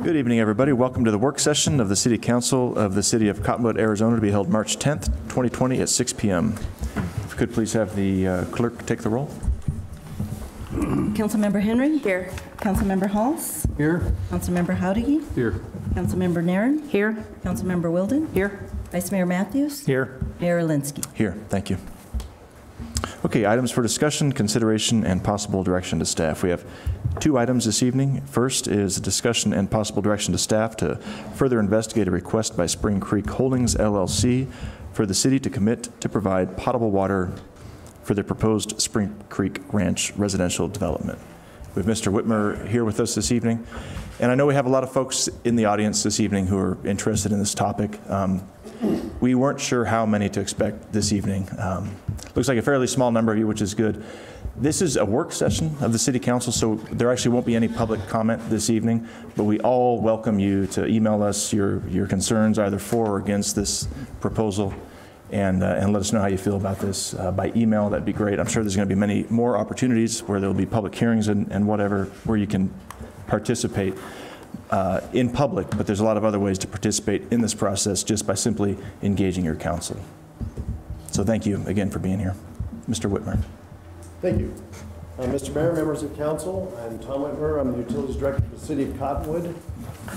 Good evening, everybody. Welcome to the work session of the City Council of the City of Cottonwood, Arizona, to be held March 10th, 2020 at 6 p.m. If you could please have the clerk take the roll. Councilmember Henry? Here. Councilmember Halls? Here. Councilmember Howdy? Here. Councilmember Nairn? Here. Councilmember Wilden? Here. Vice Mayor Matthews? Here. Mayor Alinsky? Here. Thank you. Okay, items for discussion, consideration, and possible direction to staff. We have two items this evening. First is a discussion and possible direction to staff to further investigate a request by Spring Creek Holdings, LLC, for the city to commit to provide potable water for the proposed Spring Creek Ranch residential development. We have Mr. Whitmer here with us this evening. And I know we have a lot of folks in the audience this evening who are interested in this topic. We weren't sure how many to expect this evening. Looks like a fairly small number of you, which is good. This is a work session of the City Council, so there actually won't be any public comment this evening, but we all welcome you to email us your concerns, either for or against this proposal, and let us know how you feel about this by email. That'd be great. I'm sure there's going to be many more opportunities where there'll be public hearings and whatever, where you can participate in public, but there's a lot of other ways to participate in this process just by simply engaging your council. So thank you again for being here. Mr. Whitmer. Thank you. Mr. Mayor, members of council, I'm Tom Whitmer. I'm the Utilities Director for the City of Cottonwood.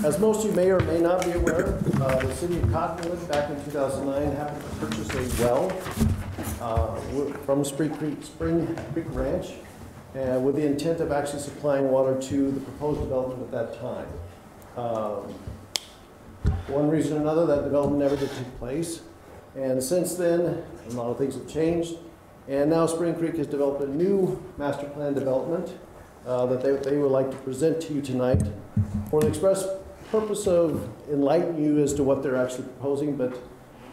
As most of you may or may not be aware, the City of Cottonwood back in 2009 happened to purchase a well from Spring Creek Ranch with the intent of actually supplying water to the proposed development at that time. One reason or another, that development never did take place. And since then, a lot of things have changed. And now Spring Creek has developed a new master plan development that they would like to present to you tonight for the express purpose of enlightening you as to what they're actually proposing. But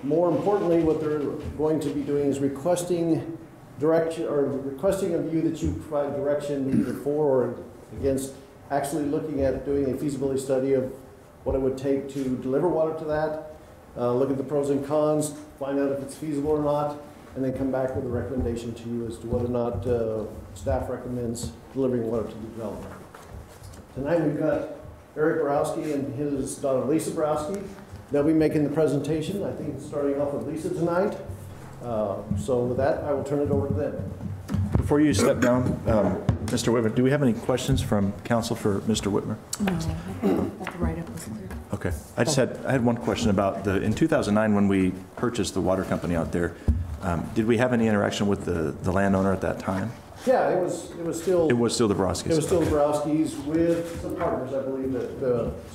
more importantly, what they're going to be doing is requesting direction, or requesting of you that you provide direction either for or against actually looking at doing a feasibility study of what it would take to deliver water to that, look at the pros and cons, find out if it's feasible or not, and then come back with a recommendation to you as to whether or not staff recommends delivering water to the development. Tonight we've got Eric Borowski and his daughter Lisa Borowski. They'll be making the presentation. I think it's starting off with Lisa tonight. So with that, I will turn it over to them. Before you step down, Mr. Whitmer, do we have any questions from council for Mr. Whitmer? No, the write-up was clear. Okay. I had one question about in 2009 when we purchased the water company out there, did we have any interaction with the landowner at that time? Yeah, it was still the Borowskis. It was still the Borowskis with some partners, I believe, that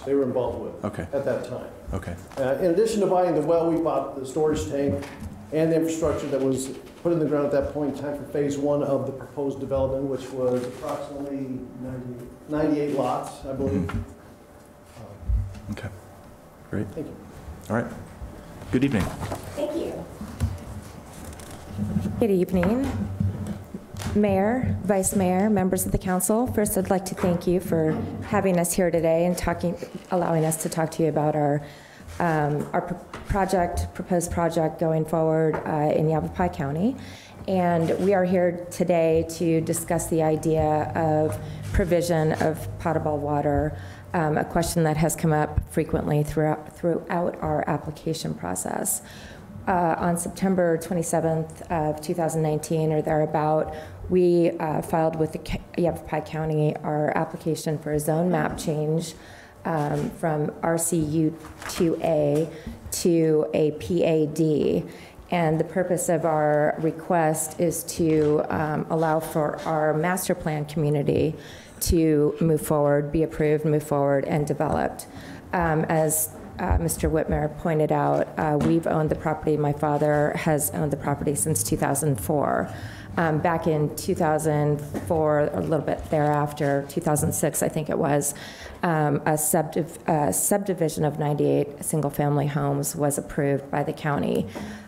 they were involved with at that time. Okay. In addition to buying the well, we bought the storage tank and the infrastructure that was put in the ground at that point in time for phase one of the proposed development, which was approximately 98 lots, I believe. Mm-hmm. Okay. Great. Thank you. All right. Good evening. Thank you. Good evening, Mayor, Vice Mayor, members of the council. First, I'd like to thank you for having us here today and allowing us to talk to you about our proposed project going forward in Yavapai County. And we are here today to discuss the idea of provision of potable water, a question that has come up frequently throughout our application process. On September 27th of 2019 or thereabout, we filed with the Yavapai County our application for a zone map change from RCU 2A to a PAD. And the purpose of our request is to allow for our master plan community to move forward, be approved, move forward, and developed. As Mr. Whitmer pointed out, we've owned the property. My father has owned the property since 2004. Back in 2004, a little bit thereafter, 2006, I think it was, a subdivision of 98 single-family homes was approved by the county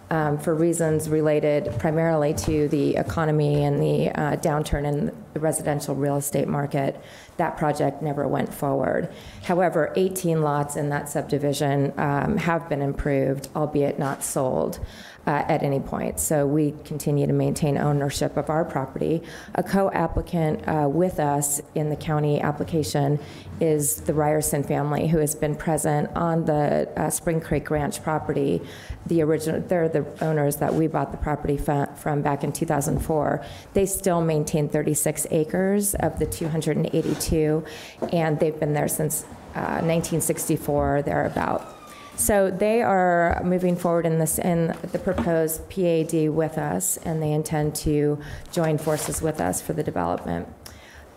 for reasons related primarily to the economy and the downturn in the residential real estate market. That project never went forward. However, 18 lots in that subdivision have been improved, albeit not sold at any point. So we continue to maintain ownership of our property. A co-applicant with us in the county application is the Ryerson family, who has been present on the Spring Creek Ranch property. They're the owners that we bought the property from back in 2004. They still maintain 36 acres of the 282, and they've been there since 1964, thereabout. So they are moving forward in the proposed PAD with us, and they intend to join forces with us for the development.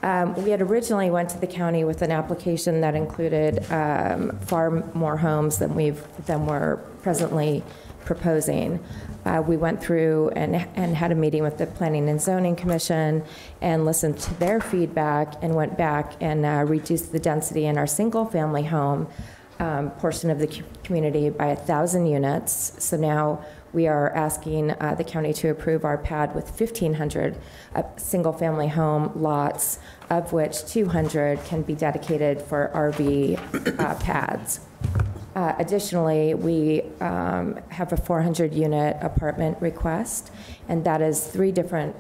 We had originally went to the county with an application that included far more homes than we're presently proposing. We went through and had a meeting with the Planning and Zoning Commission and listened to their feedback and went back and reduced the density in our single-family home portion of the community by 1,000 units. So now we are asking the county to approve our pad with 1,500 single-family home lots, of which 200 can be dedicated for RV pads. Additionally, we have a 400-unit apartment request, and that is 3 different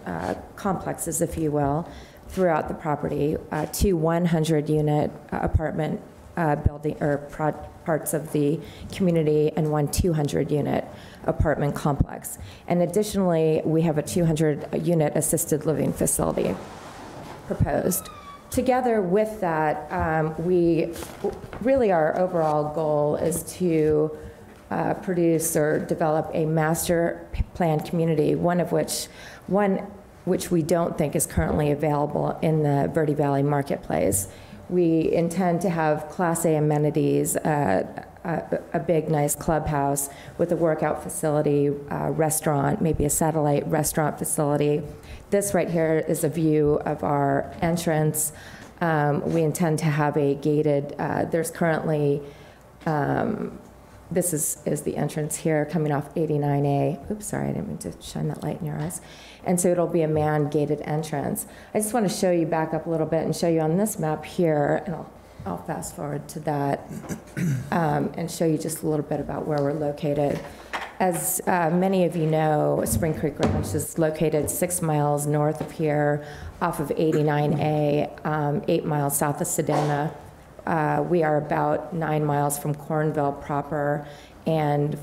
complexes, if you will, throughout the property, 2 100-unit apartment building or parts of the community, and 1 200-unit apartment complex. And additionally, we have a 200-unit assisted living facility proposed. Together with that, our overall goal is to produce or develop a master plan community, one which we don't think is currently available in the Verde Valley marketplace. We intend to have Class A amenities, a big, nice clubhouse with a workout facility, restaurant, maybe a satellite restaurant facility. This right here is a view of our entrance. We intend to have a gated, there's currently, this is the entrance here coming off 89A. Oops, sorry, I didn't mean to shine that light in your eyes. And so it'll be a man-gated entrance. I just want to show you back up a little bit and show you on this map here, and I'll fast forward to that and show you just a little bit about where we're located. As many of you know, Spring Creek Ranch is located 6 miles north of here off of 89A, 8 miles south of Sedona. We are about 9 miles from Cornville proper and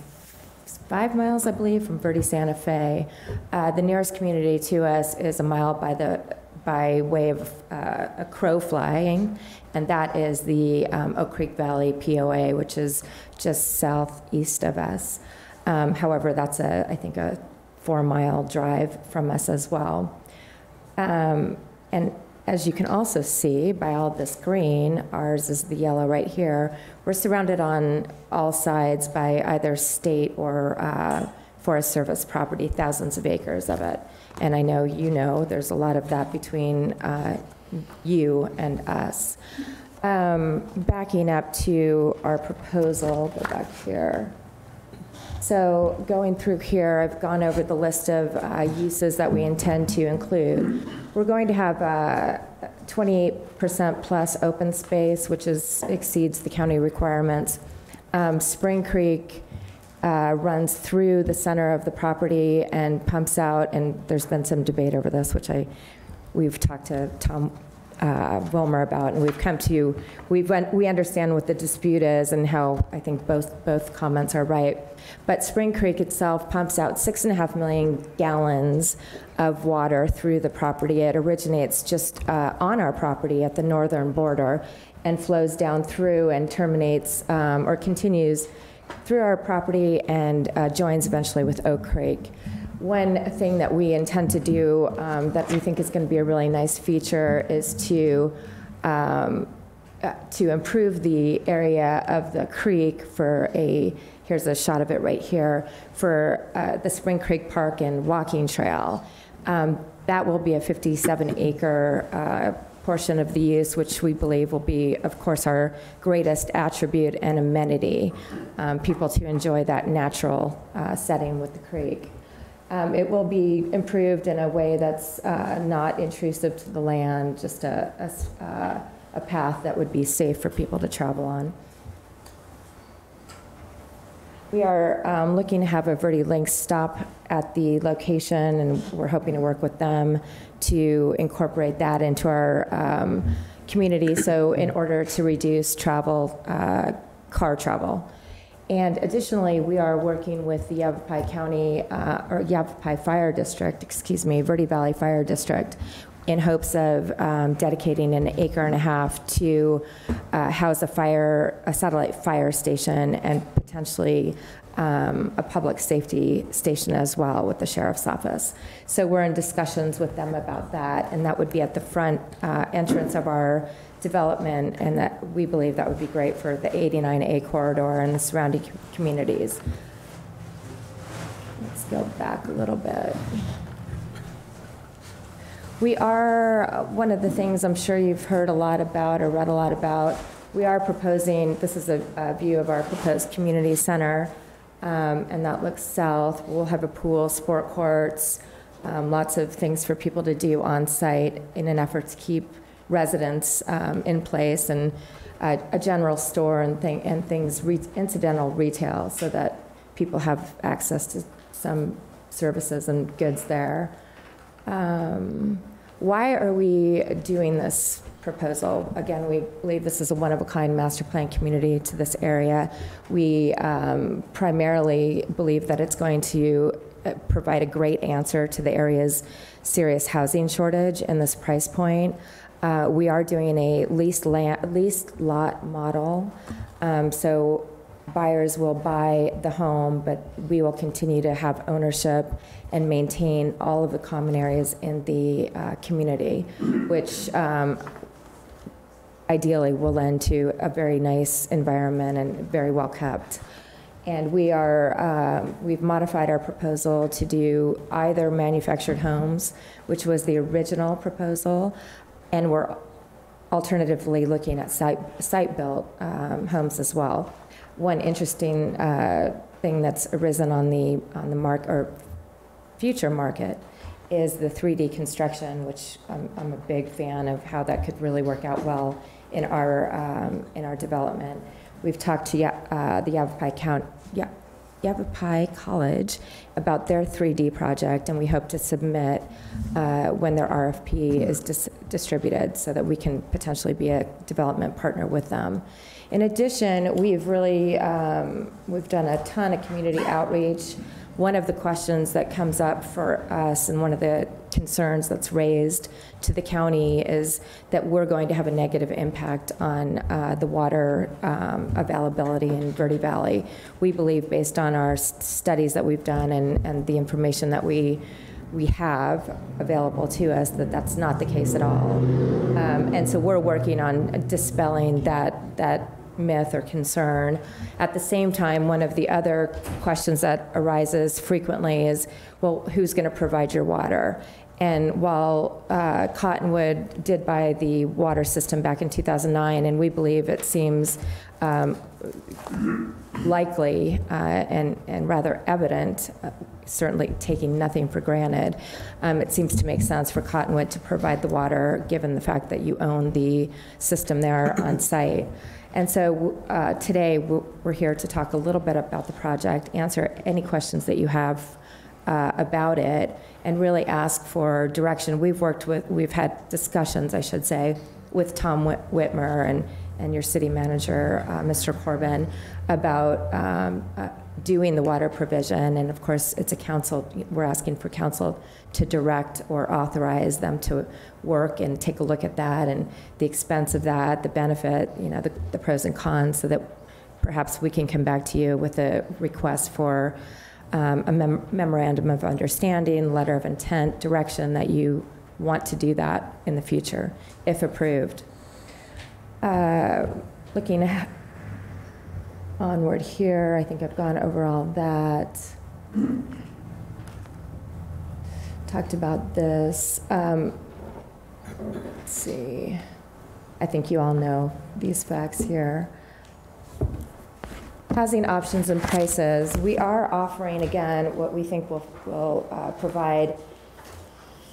5 miles, I believe, from Verde Santa Fe. The nearest community to us is a mile by way of a crow flying, and that is the Oak Creek Valley POA, which is just southeast of us. However, that's I think a 4-mile drive from us as well. And as you can also see by all this green, ours is the yellow right here, we're surrounded on all sides by either state or Forest Service property, thousands of acres of it. And I know you know there's a lot of that between you and us. Backing up to our proposal, go back here. So going through here, I've gone over the list of uses that we intend to include. We're going to have 28% plus open space, which exceeds the county requirements. Spring Creek runs through the center of the property and pumps out, and there's been some debate over this, which we've talked to Tom Wilmer about, and we understand what the dispute is and how I think both comments are right. But Spring Creek itself pumps out 6.5 million gallons of water through the property. It originates just on our property at the northern border and flows down through and terminates or continues through our property and joins eventually with Oak Creek. One thing that we intend to do that we think is going to be a really nice feature is to improve the area of the creek for here's a shot of it right here, for the Spring Creek Park and walking trail. That will be a 57-acre portion of the use, which we believe will be, of course, our greatest attribute and amenity, people to enjoy that natural setting with the creek. It will be improved in a way that's not intrusive to the land, just a path that would be safe for people to travel on. We are looking to have a Verde Link stop at the location, and we're hoping to work with them to incorporate that into our community, so in order to reduce travel, car travel. And additionally, we are working with the Yavapai County, or Yavapai Fire District, excuse me, Verde Valley Fire District, in hopes of dedicating an 1.5 acres to house a satellite fire station, and potentially a public safety station as well with the sheriff's office. So we're in discussions with them about that, and that would be at the front entrance of our development, and that we believe that would be great for the 89A corridor and the surrounding communities. Let's go back a little bit. We are, one of the things I'm sure you've heard a lot about or read a lot about, we are proposing, this is a view of our proposed community center, and that looks south. We'll have a pool, sport courts, lots of things for people to do on site in an effort to keep residents in place, and a general store and things, incidental retail, so that people have access to some services and goods there. Why are we doing this proposal? Again, we believe this is a one-of-a-kind master plan community to this area. We primarily believe that it's going to provide a great answer to the area's serious housing shortage and this price point. We are doing a leased lot model, so buyers will buy the home, but we will continue to have ownership and maintain all of the common areas in the community, which ideally will lend to a very nice environment and very well kept. And we've modified our proposal to do either manufactured homes, which was the original proposal, and we're alternatively looking at site-built homes as well. One interesting thing that's arisen on the market, or future market, is the 3D construction, which I'm a big fan of how that could really work out well in our development. We've talked to the Yavapai College about their 3D project, and we hope to submit when their RFP is distributed, so that we can potentially be a development partner with them. In addition, we've done a ton of community outreach. One of the questions that comes up for us, and one of the concerns that's raised to the county, is that we're going to have a negative impact on the water availability in Verde Valley. We believe, based on our studies that we've done and the information that we have available to us, that that's not the case at all. And so we're working on dispelling that myth or concern. At the same time, one of the other questions that arises frequently is, well, who's going to provide your water? And while Cottonwood did buy the water system back in 2009, and we believe it seems likely and rather evident, certainly taking nothing for granted, it seems to make sense for Cottonwood to provide the water, given the fact that you own the system there on site. And so today we're here to talk a little bit about the project, answer any questions that you have about it, and really ask for direction. We've had discussions, I should say, with Tom Whitmer and your city manager, Mr. Corbin, about doing the water provision. And of course, it's a council, we're asking for council to direct or authorize them to work and take a look at that, and the expense of that, the benefit, the pros and cons, so that perhaps we can come back to you with a request for a memorandum of understanding, letter of intent, direction that you want to do that in the future, if approved. Looking onward here, I think I've gone over all that. Talked about this. Let's see. I think you all know these facts here. Housing options and prices. We are offering, again, what we think will provide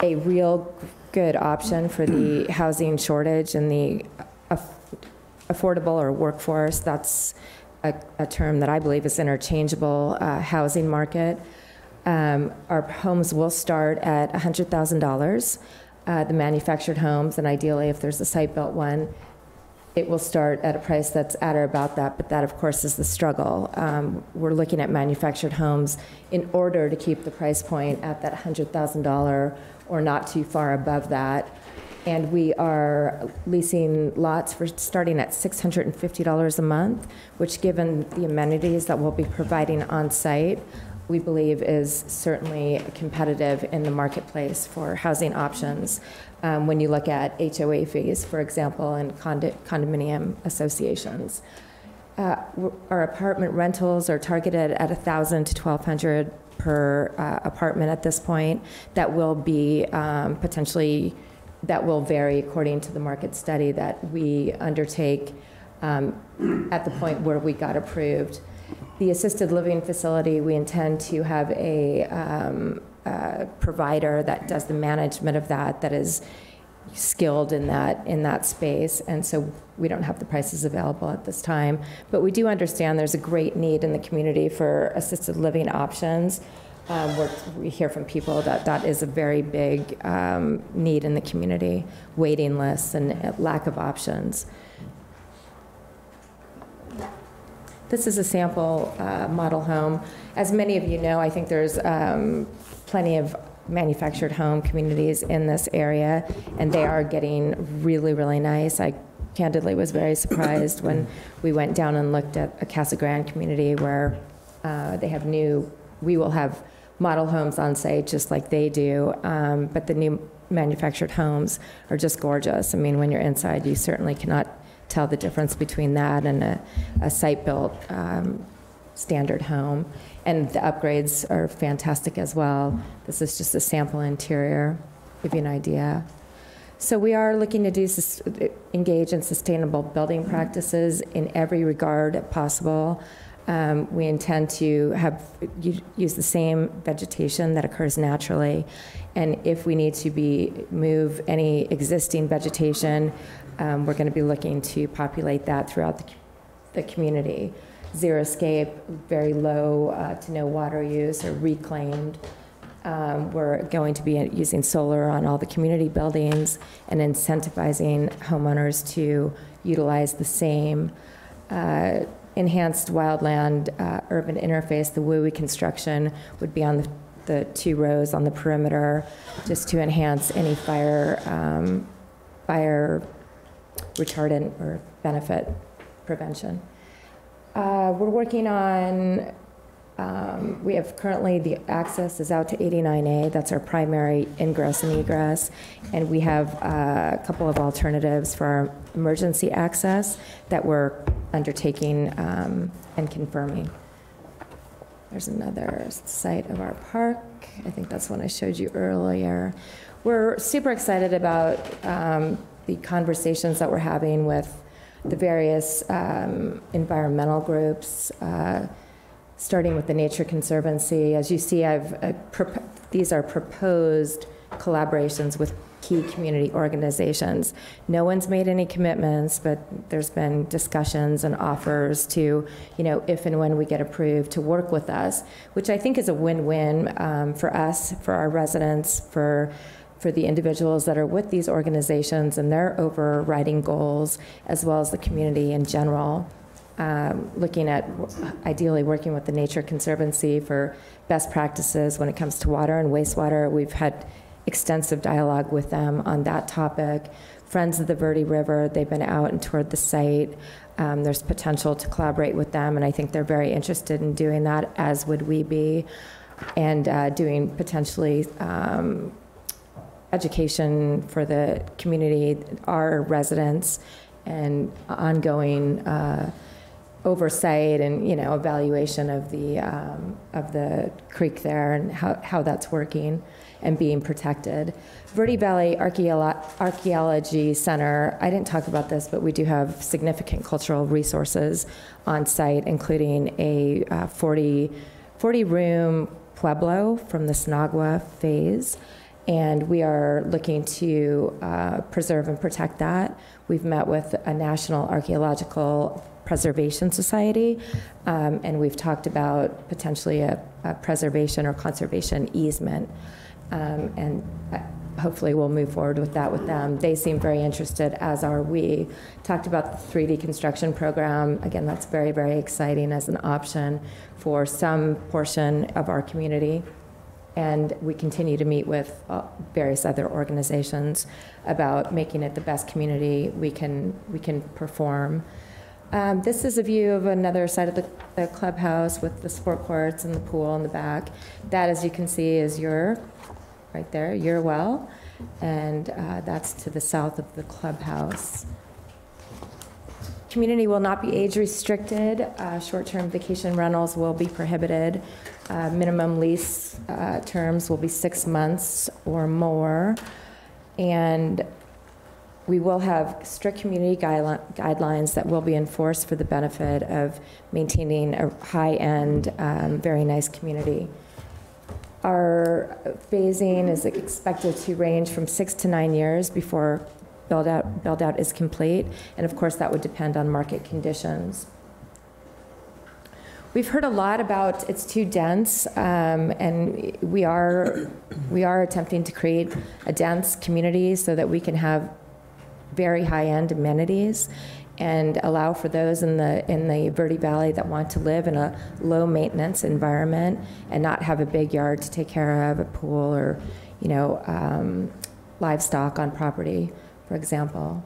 a real good option for the housing shortage and the affordable or workforce that's a term that I believe is interchangeable, housing market. Our homes will start at $100,000. The manufactured homes, and ideally if there's a site-built one, it will start at a price that's at or about that, but that, of course, is the struggle. We're looking at manufactured homes in order to keep the price point at that $100,000 or not too far above that. And we are leasing lots for starting at $650 a month, which, given the amenities that we'll be providing on site, we believe is certainly competitive in the marketplace for housing options. When you look at HOA fees, for example, and condominium associations. Our apartment rentals are targeted at $1,000 to $1,200 per apartment at this point. That will be potentially, that will vary according to the market study that we undertake at the point where we got approved. The assisted living facility, we intend to have a provider that does the management of that is skilled in that space, and so we don't have the prices available at this time. But we do understand there's a great need in the community for assisted living options. We hear from people that is a very big need in the community, waiting lists and lack of options. This is a sample model home. As many of you know, I think there's plenty of manufactured home communities in this area, and they are getting really, really nice. I candidly was very surprised when we went down and looked at a Casa Grande community where we will have model homes on site just like they do, but the new manufactured homes are just gorgeous. I mean, when you're inside, you certainly cannot tell the difference between that and a site-built standard home. And the upgrades are fantastic as well. This is just a sample interior, give you an idea. So we are looking to engage in sustainable building practices in every regard possible. We intend to use the same vegetation that occurs naturally. And if we need to move any existing vegetation, we're going to be looking to populate that throughout the community. Xeriscape, very low to no water use, or reclaimed. We're going to be using solar on all the community buildings and incentivizing homeowners to utilize the same. Enhanced wildland urban interface, the WUI construction would be on the 2 rows on the perimeter, just to enhance any fire retardant or benefit prevention. We're working on, we have currently, the access is out to 89A. That's our primary ingress and egress. And we have a couple of alternatives for our emergency access that we're undertaking and confirming. There's another site of our park. I think that's one I showed you earlier. We're super excited about the conversations that we're having with the various environmental groups, starting with the Nature Conservancy. As you see, these are proposed collaborations with key community organizations. No one's made any commitments, but there's been discussions and offers to, if and when we get approved, to work with us, which I think is a win-win for us, for our residents, for the individuals that are with these organizations and their overriding goals, as well as the community in general. Looking at ideally working with the Nature Conservancy for best practices when it comes to water and wastewater. We've had extensive dialogue with them on that topic. Friends of the Verde River, they've been out and toured the site. There's potential to collaborate with them, and I think they're very interested in doing that, as would we be, and doing potentially education for the community, our residents, and ongoing oversight and evaluation of the creek there and how that's working and being protected. Verde Valley Archaeology Center, I didn't talk about this, but we do have significant cultural resources on site, including a 40-room pueblo from the Snagua phase. And we are looking to preserve and protect that. We've met with a national archaeological Preservation Society, and we've talked about potentially a preservation or conservation easement, and hopefully we'll move forward with that with them. They seem very interested, as are we. Talked about the 3D construction program. Again, that's very, very exciting as an option for some portion of our community. And we continue to meet with various other organizations about making it the best community we can perform. This is a view of another side of the clubhouse with the sport courts and the pool in the back. That, as you can see, is right there, your well, and that's to the south of the clubhouse. Community will not be age restricted. Short-term vacation rentals will be prohibited. Minimum lease terms will be 6 months or more. And we will have strict community guidelines that will be enforced for the benefit of maintaining a high-end, very nice community. Our phasing is expected to range from 6 to 9 years before build out is complete, and of course that would depend on market conditions. We've heard a lot about it's too dense, and we are attempting to create a dense community so that we can have very high-end amenities and allow for those in the Verde Valley that want to live in a low-maintenance environment and not have a big yard to take care of, a pool, or livestock on property, for example.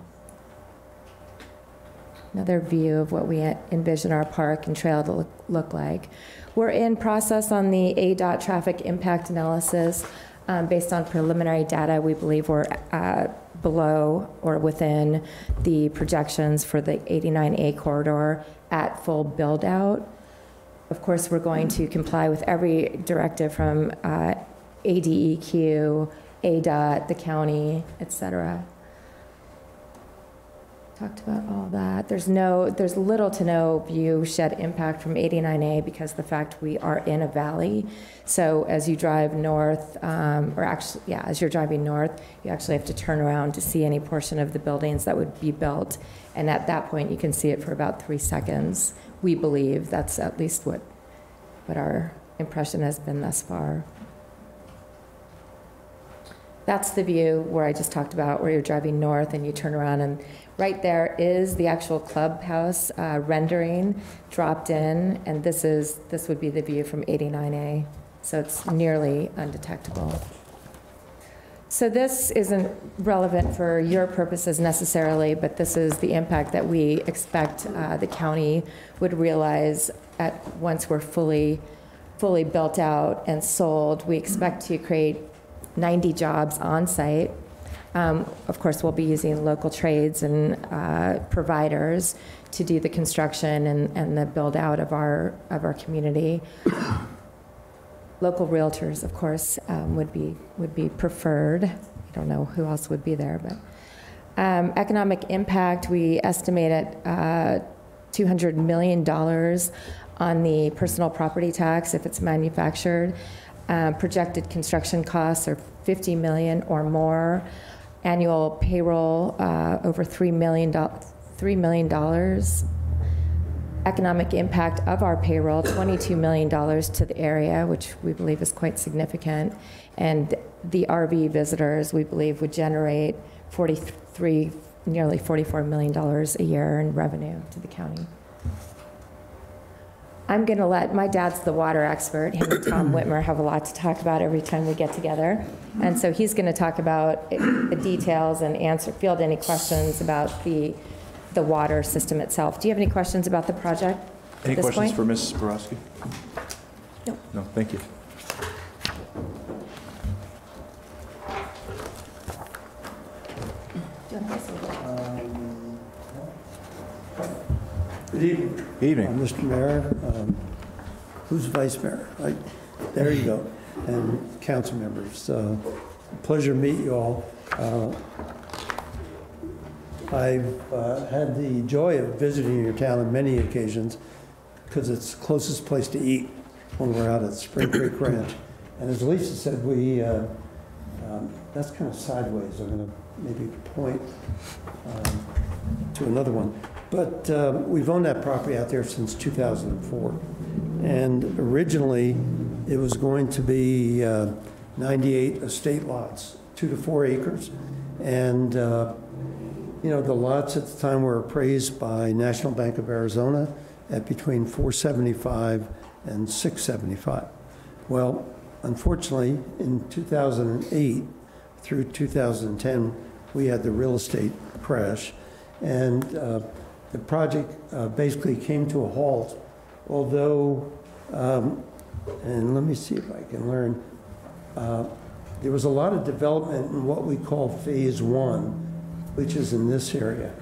Another view of what we envision our park and trail to look like. We're in process on the ADOT traffic impact analysis. Based on preliminary data, we believe we're below or within the projections for the 89A corridor at full build out. Of course, we're going to comply with every directive from ADEQ, ADOT, the county, et cetera. Talked about all that. There's little to no view shed impact from 89A because of the fact we are in a valley. So as you drive north, as you're driving north, you actually have to turn around to see any portion of the buildings that would be built. And at that point, you can see it for about 3 seconds. We believe that's at least what our impression has been thus far. That's the view where I just talked about, where you're driving north and you turn around, and right there is the actual clubhouse rendering dropped in, and this would be the view from 89A. So it's nearly undetectable. So this isn't relevant for your purposes necessarily, but this is the impact that we expect the county would realize once we're fully built out and sold. We expect to create 90 jobs on site. Of course, we'll be using local trades and providers to do the construction and the build out of our community. Local realtors, of course, would be preferred. I don't know who else would be there, but economic impact, we estimate at $200 million on the personal property tax if it's manufactured. Projected construction costs are $50 million or more. Annual payroll over $3 million. Economic impact of our payroll, $22 million to the area, which we believe is quite significant. And the RV visitors, we believe, would generate nearly $44 million a year in revenue to the county. I'm going to let, my dad's the water expert. Him and Tom Whitmer have a lot to talk about every time we get together. And so he's going to talk about the details and field any questions about the water system itself. Do you have any questions about the project at this point? Any questions for Ms. Borowski? No. No, thank you. Good evening. Evening. Mr. Mayor, who's Vice Mayor? There you go. And council members. Pleasure to meet you all. I've had the joy of visiting your town on many occasions because it's the closest place to eat when we're out at Spring Creek Ranch. And as Lisa said, that's kind of sideways. I'm going to maybe point to another one. But we've owned that property out there since 2004. And originally, it was going to be 98 estate lots, 2 to 4 acres. And, you know, the lots at the time were appraised by National Bank of Arizona at between $475 and $675. Well, unfortunately, in 2008 through 2010, we had the real estate crash, and the project basically came to a halt, although, and let me see if I can learn, there was a lot of development in what we call Phase 1, which is in this area.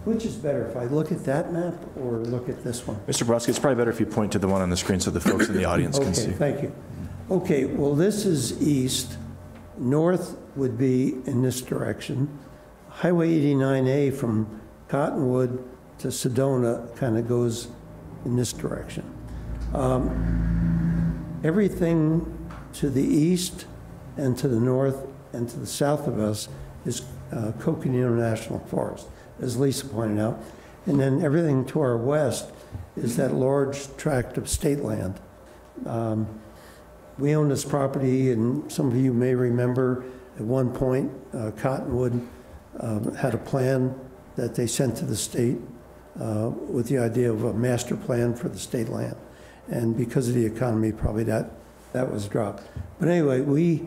Which is better, if I look at that map or look at this one? Mr. Brodsky, it's probably better if you point to the one on the screen so the folks in the audience can see. Okay, thank you. Okay, well, this is east. North would be in this direction. Highway 89A from Cottonwood to Sedona kind of goes in this direction. Everything to the east and to the north and to the south of us is Coconino National Forest, as Lisa pointed out. And then everything to our west is that large tract of state land. We own this property, and some of you may remember at one point, Cottonwood had a plan that they sent to the state with the idea of a master plan for the state land. And because of the economy, probably that was dropped. But anyway, we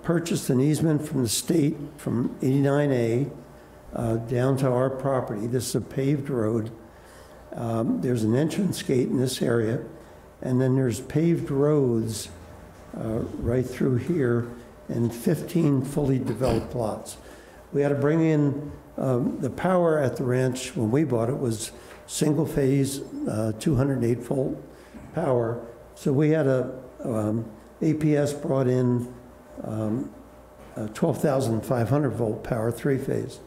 purchased an easement from the state from 89A down to our property. This is a paved road. There's an entrance gate in this area, and then there's paved roads right through here and 15 fully developed lots. We had to bring in the power at the ranch when we bought it was single phase 208 volt power. So we had APS brought in 12,500 volt power, 3-phase,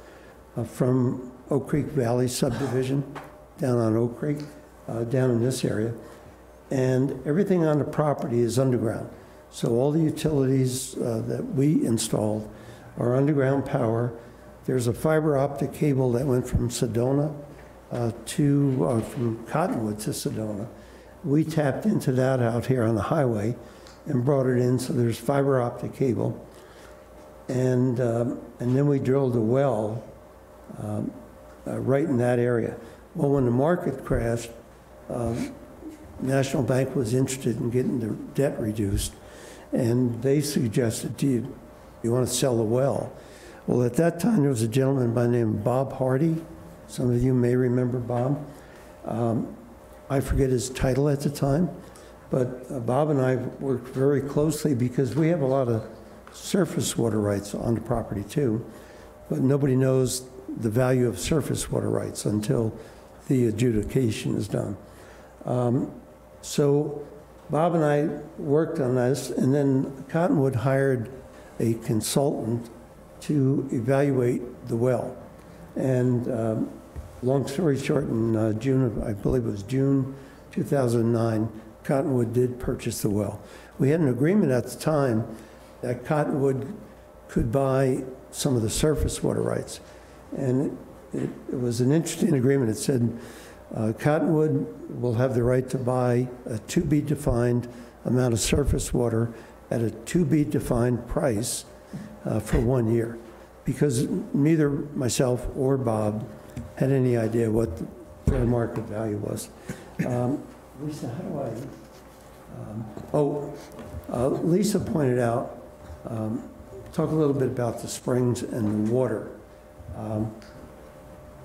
from Oak Creek Valley subdivision down on Oak Creek, down in this area. And everything on the property is underground. So all the utilities that we installed are underground power. There's a fiber optic cable that went from Sedona from Cottonwood to Sedona. We tapped into that out here on the highway and brought it in, so there's fiber optic cable. And then we drilled a well right in that area. Well, when the market crashed, National Bank was interested in getting their debt reduced, and they suggested, do you want to sell the well? Well, at that time, there was a gentleman by the name of Bob Hardy. Some of you may remember Bob. I forget his title at the time, but Bob and I worked very closely because we have a lot of surface water rights on the property too, but nobody knows the value of surface water rights until the adjudication is done. So Bob and I worked on this, and then Cottonwood hired a consultant to evaluate the well. And long story short, in June of, I believe it was June 2009, Cottonwood did purchase the well. We had an agreement at the time that Cottonwood could buy some of the surface water rights. And it was an interesting agreement. It said Cottonwood will have the right to buy a to-be-defined amount of surface water at a to-be-defined price for 1 year, because neither myself or Bob had any idea what the fair market value was. Lisa, how do I? Lisa pointed out, talk a little bit about the springs and the water.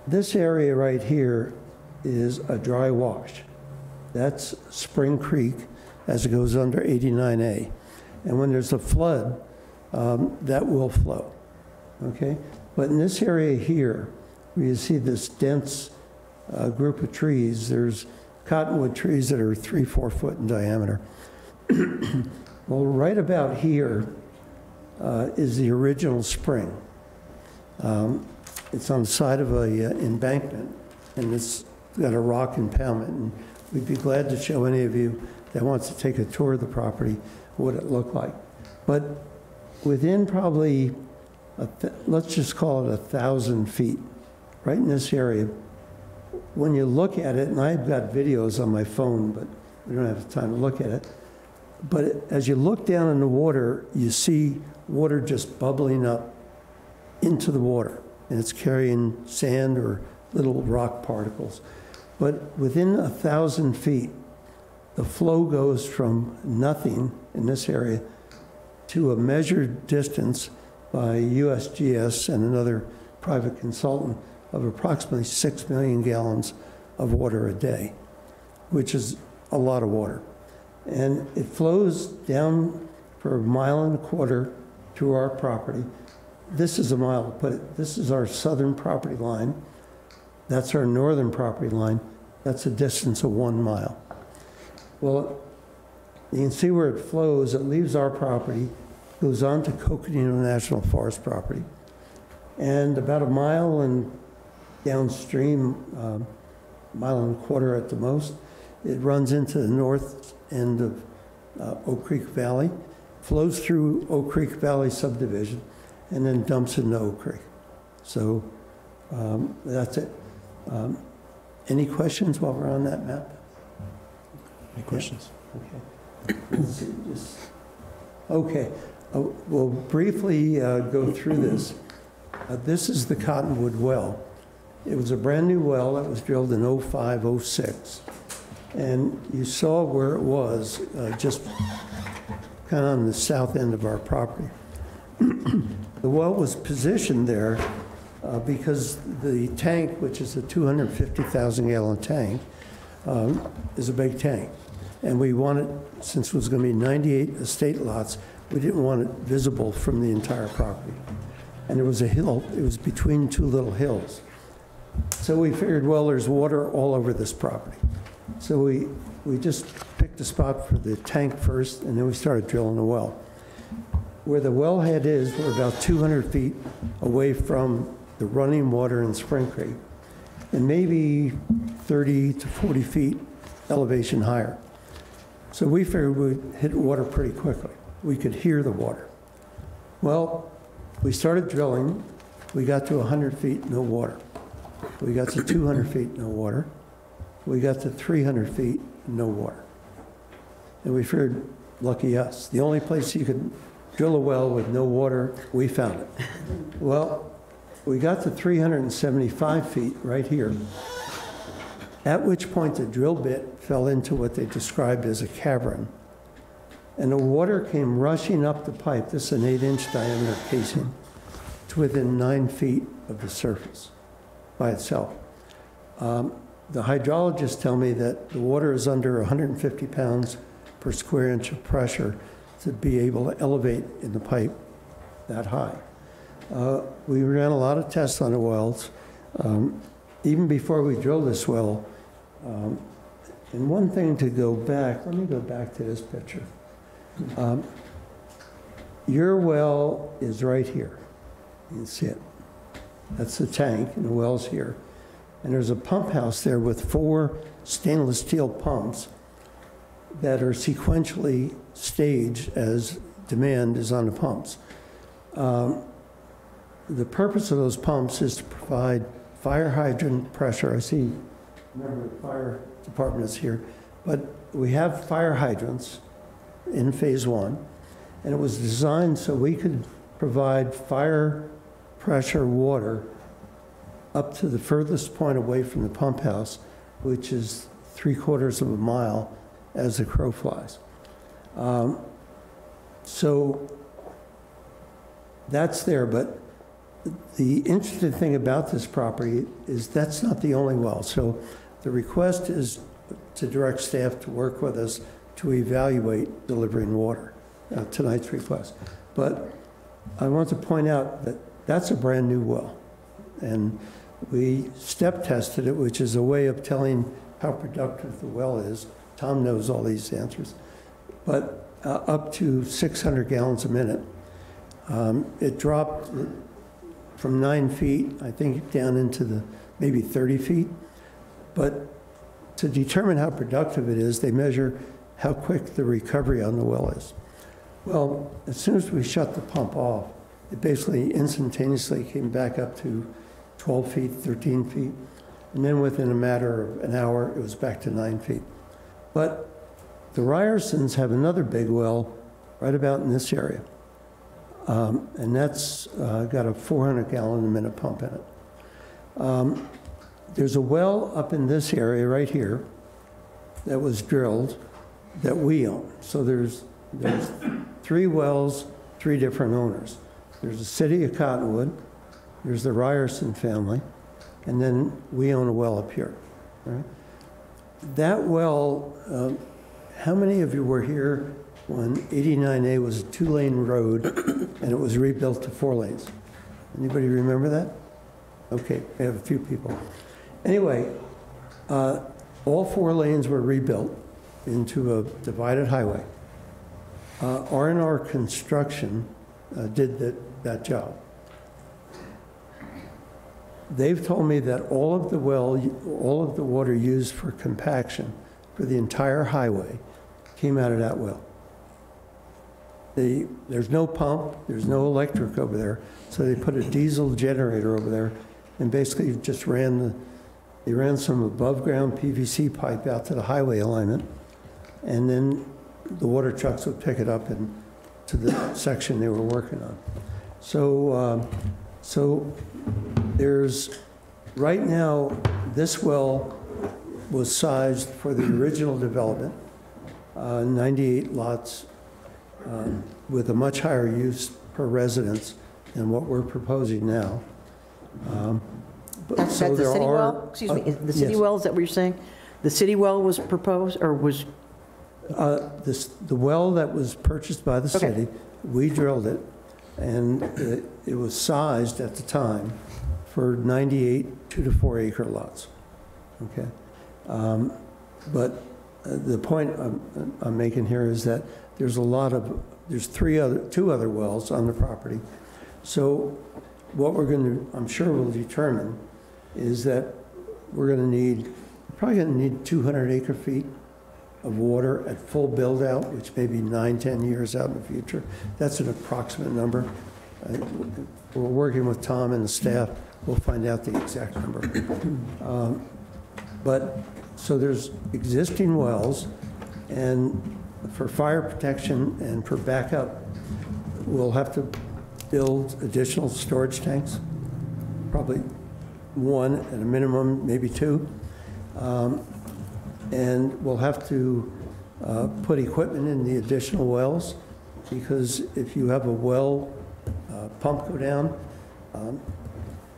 This area right here is a dry wash. That's Spring Creek as it goes under 89A. And when there's a flood, that will flow, okay? But in this area here, where you see this dense group of trees, there's cottonwood trees that are 3-4 foot in diameter. Well, right about here is the original spring. It's on the side of an embankment, and it's got a rock impoundment. And we'd be glad to show any of you that wants to take a tour of the property what it looked like. But within probably, let's just call it 1,000 feet right in this area. When you look at it, and I've got videos on my phone, but we don't have time to look at it. But as you look down in the water, you see water just bubbling up into the water, and it's carrying sand or little rock particles. But within 1,000 feet, the flow goes from nothing in this area to a measured distance by USGS and another private consultant of approximately 6 million gallons of water a day, which is a lot of water. And it flows down for 1.25 miles through our property. This is a mile, but this is our southern property line. That's our northern property line. That's a distance of 1 mile. Well, you can see where it flows. It leaves our property, goes on to Coconino National Forest property. And about 1 mile and downstream, 1.25 miles at the most, it runs into the north end of Oak Creek Valley, flows through Oak Creek Valley subdivision, and then dumps into Oak Creek. So that's it. Any questions while we're on that map? Any questions? Okay. Let's see, okay. We'll briefly go through this. This is the Cottonwood well. It was a brand new well that was drilled in 05, 06. And you saw where it was, just kind of on the south end of our property. The well was positioned there because the tank, which is a 250,000 gallon tank, is a big tank. And we wanted, since it was going to be 98 estate lots, we didn't want it visible from the entire property. And there was a hill, it was between two little hills. So we figured, well, there's water all over this property. So we just picked a spot for the tank first, and then we started drilling the well. Where the wellhead is, we're about 200 feet away from the running water in Spring Creek, and maybe 30 to 40 feet elevation higher. So we figured we'd hit water pretty quickly. We could hear the water. Well, we started drilling. We got to 100 feet, no water. We got to 200 feet, no water. We got to 300 feet, no water. And we figured, lucky us. The only place you could drill a well with no water, we found it. Well, we got to 375 feet right here, at which point the drill bit fell into what they described as a cavern. And the water came rushing up the pipe, this is an 8-inch diameter casing, to within 9 feet of the surface by itself. The hydrologists tell me that the water is under 150 pounds per square inch of pressure to be able to elevate in the pipe that high. We ran a lot of tests on the wells. Even before we drilled this well, and one thing to go back, let me go back to this picture. Your well is right here. You can see it. That's the tank, and the well's here. And there's a pump house there with 4 stainless steel pumps that are sequentially staged as demand is on the pumps. The purpose of those pumps is to provide fire hydrant pressure. I see, remember, the fire department is here. But we have fire hydrants in phase 1, and it was designed so we could provide fire pressure water up to the furthest point away from the pump house, which is 3/4 of a mile as the crow flies. So that's there, but the interesting thing about this property is that's not the only well. So the request is to direct staff to work with us to evaluate delivering water, tonight's request. But I want to point out that that's a brand new well. And we step tested it, which is a way of telling how productive the well is. Tom knows all these answers. But up to 600 gallons a minute. It dropped from 9 feet, I think, down into the maybe 30 feet. But to determine how productive it is, they measure how quick the recovery on the well is. Well, as soon as we shut the pump off, it basically instantaneously came back up to 12 feet, 13 feet. And then within a matter of an hour, it was back to 9 feet. But the Ryersons have another big well right about in this area. And that's got a 400-gallon-a-minute pump in it. There's a well up in this area right here that was drilled that we own. So there's 3 wells, 3 different owners. There's the city of Cottonwood, there's the Ryerson family, and then we own a well up here. Right? That well, how many of you were here when 89A was a 2-lane road and it was rebuilt to 4 lanes? Anybody remember that? Okay, we have a few people. Anyway, all 4 lanes were rebuilt into a divided highway. R&R Construction did that job. They've told me that all of the water used for compaction for the entire highway came out of that well. There's no pump, there's no electric over there, so they put a diesel generator over there and basically just they ran some above-ground PVC pipe out to the highway alignment, and then the water trucks would pick it up and to the section they were working on. So there's, right now, this well was sized for the original development, 98 lots with a much higher use per residence than what we're proposing now. That's the city well? Excuse me, the city yes. well, is that what you're saying? The city well was proposed, or was? The well that was purchased by the Okay. city, we drilled it, and it was sized at the time for 98 2 to 4 acre lots. Okay, but the point I'm making here is that there's two other wells on the property. So what we're going to, I'm sure we'll determine, is that we're probably going to need 200 acre feet of water at full build out, which may be 9-10 years out in the future. That's an approximate number. We're working with Tom and the staff. We'll find out the exact number. But so there's existing wells, and for fire protection and for backup, we'll have to build additional storage tanks, probably 1 at a minimum, maybe 2. And we'll have to put equipment in the additional wells, because if you have a well pump go down,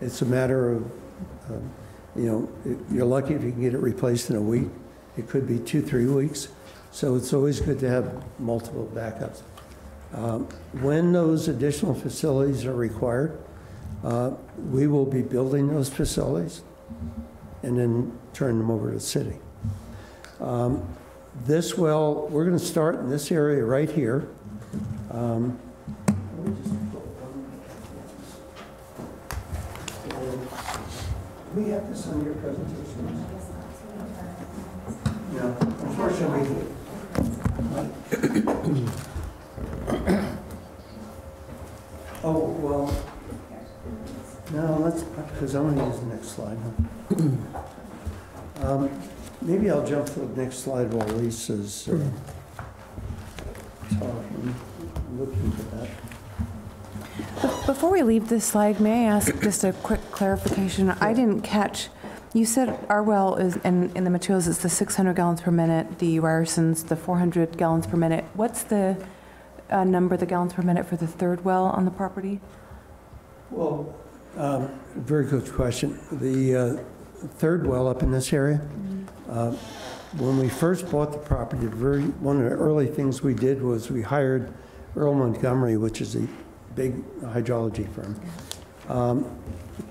it's a matter of, you're lucky if you can get it replaced in a week. It could be 2-3 weeks. So it's always good to have multiple backups. When those additional facilities are required, we will be building those facilities and then turn them over to the city. This well, we're going to start in this area right here. Do we have this on your presentation? No, unfortunately. Oh, well, no, let's, because I'm going to use the next slide. Huh? Maybe I'll jump to the next slide while Lisa's talking, looking for that. Before we leave this slide, may I ask just a quick clarification? I didn't catch, you said our well is, in the materials, it's the 600 gallons per minute, the Ryerson's, the 400 gallons per minute. What's the number, the gallons per minute for the third well on the property? Well, very good question. The third well up in this area, when we first bought the property, one of the early things we did was we hired Earl Montgomery, which is a big hydrology firm,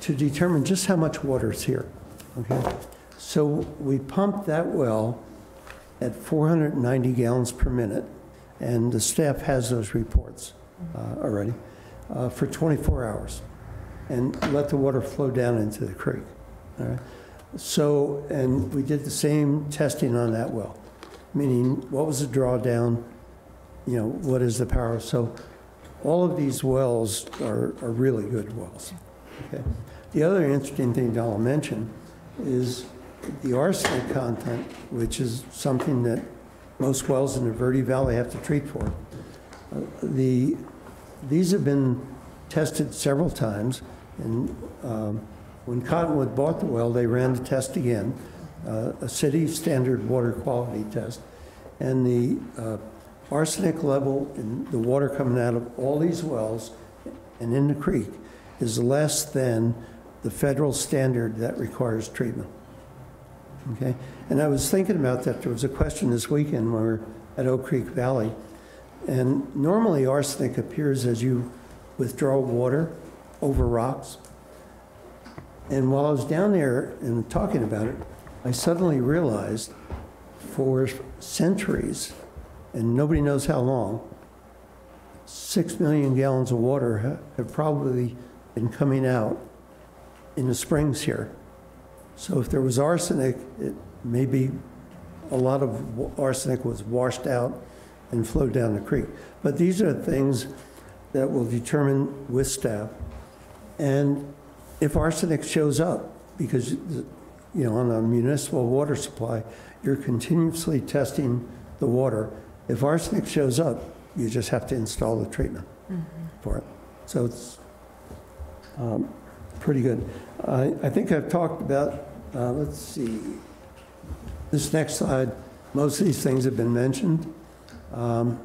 to determine just how much water is here. Okay, so we pumped that well at 490 gallons per minute, and the staff has those reports already, for 24 hours, and let the water flow down into the creek. All right. So, and we did the same testing on that well, meaning what was the drawdown, what is the power? So all of these wells are really good wells. Okay. The other interesting thing that I'll mention is the arsenic content, which is something that most wells in the Verde Valley have to treat for. These have been tested several times, and when Cottonwood bought the well, they ran the test again, a city standard water quality test, and the arsenic level in the water coming out of all these wells and in the creek is less than the federal standard that requires treatment. Okay, and I was thinking about that. There was a question this weekend when we were at Oak Creek Valley, and normally arsenic appears as you withdraw water over rocks. And while I was down there and talking about it, I suddenly realized for centuries, and nobody knows how long, 6 million gallons of water have probably been coming out in the springs here. So if there was arsenic, it maybe a lot of arsenic was washed out and flowed down the creek. But these are things that will determine with staff. And if arsenic shows up, because on a municipal water supply, you're continuously testing the water. If arsenic shows up, you just have to install the treatment for it. So it's pretty good. I think I've talked about, let's see, this next slide, most of these things have been mentioned. In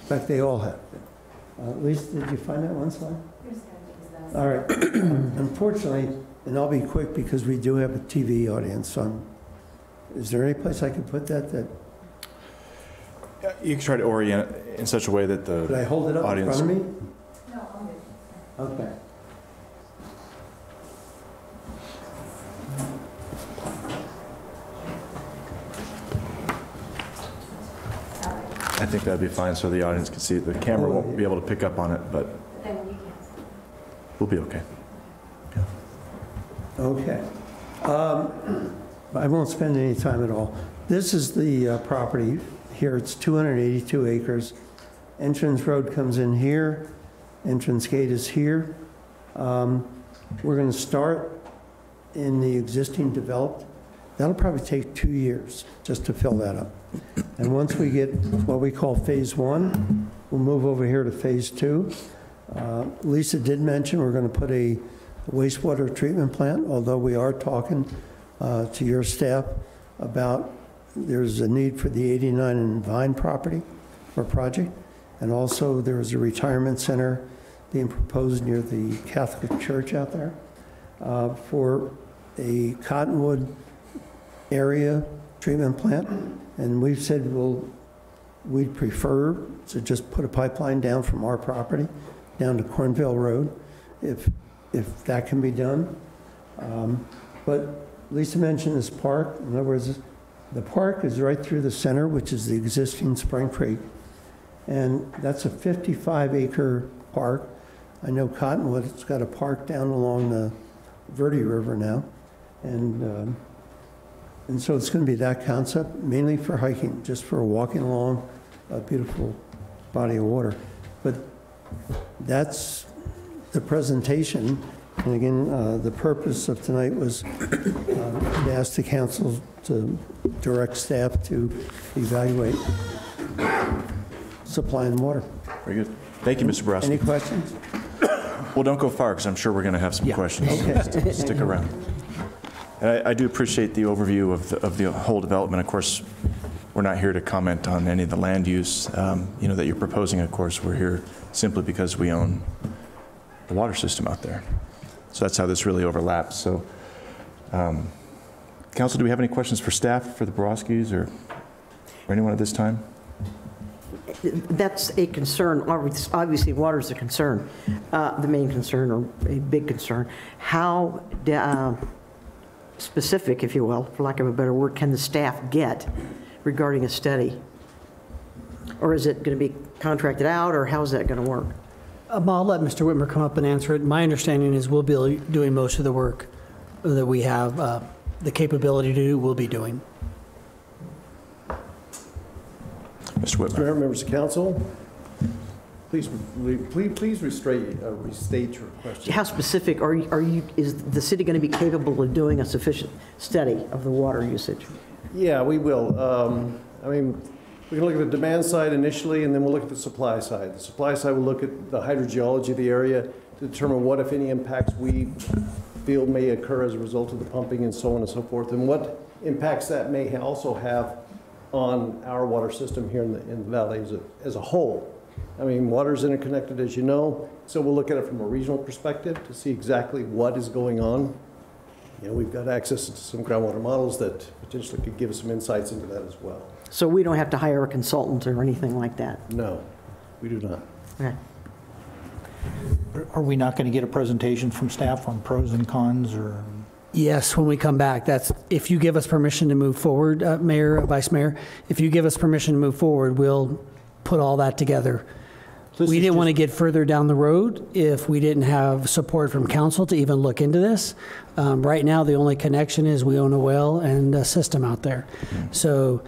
fact, they all have been. Lisa, did you find that one slide? All right. Unfortunately, and I'll be quick because we do have a TV audience, so is there any place I could put that? You can try to orient it in such a way that the Could I hold it up in front of me? No, I'm good. Okay. I think that'd be fine so the audience can see it. The camera won't be able to pick up on it, but we'll be okay. Okay. I won't spend any time at all. This is the property here. It's 282 acres. Entrance road comes in here. Entrance gate is here. We're going to start in the existing developed. That'll probably take 2 years just to fill that up. And once we get what we call phase 1, we'll move over here to phase 2. Lisa did mention we're going to put a wastewater treatment plant, although we are talking to your staff about there's a need for the 89 and Vine property or project. And also there's a retirement center being proposed near the Catholic Church out there for a Cottonwood area treatment plant. And we've said we'd prefer to just put a pipeline down from our property down to Cornville Road, if that can be done. But Lisa mentioned this park. In other words, the park is right through the center, which is the existing Spring Creek. And that's a 55-acre park. I know Cottonwood, it's got a park down along the Verde River now. And so it's going to be that concept, mainly for hiking, just for walking along a beautiful body of water. But that's the presentation. And again, the purpose of tonight was to ask the council to direct staff to evaluate supply and water. Very good. Thank you, Mr. Borowski. Any questions? Well, don't go far because I'm sure we're going to have some questions. Okay. Stick around. And I do appreciate the overview of the whole development. Of course, we're not here to comment on any of the land use that you're proposing. Of course, we're here simply because we own the water system out there. So that's how this really overlaps. So, Council, do we have any questions for staff, for the Borowskis, or anyone at this time? That's a concern. Obviously, water is a concern, the main concern, or a big concern. How specific, if you will, for lack of a better word, can the staff get regarding a study? Or is it going to be contracted out, or how's that going to work? I'll let Mr. Whitmer come up and answer it. My understanding is we'll be doing most of the work that we have the capability to do, we'll be doing. Mr. Whitmer. Mr. Mayor, members of council, Please restate your question. How specific are you, is the city going to be capable of doing a sufficient study of the water usage? Yeah, we will. I mean, we can look at the demand side initially, and then we'll look at the supply side. The supply side will look at the hydrogeology of the area to determine what, if any, impacts we feel may occur as a result of the pumping and so on and so forth, and what impacts that may also have on our water system here in the valley as a whole. I mean, water is interconnected, as you know, so we'll look at it from a regional perspective to see exactly what is going on. You know, we've got access to some groundwater models that potentially could give us some insights into that as well. So we don't have to hire a consultant or anything like that? No, we do not. Okay. Are we not going to get a presentation from staff on pros and cons, or? Yes, when we come back, that's, if you give us permission to move forward, Mayor, Vice Mayor, if you give us permission to move forward, we'll put all that together. We didn't want to get further down the road if we didn't have support from council to even look into this. Right now, the only connection is we own a well and a system out there. So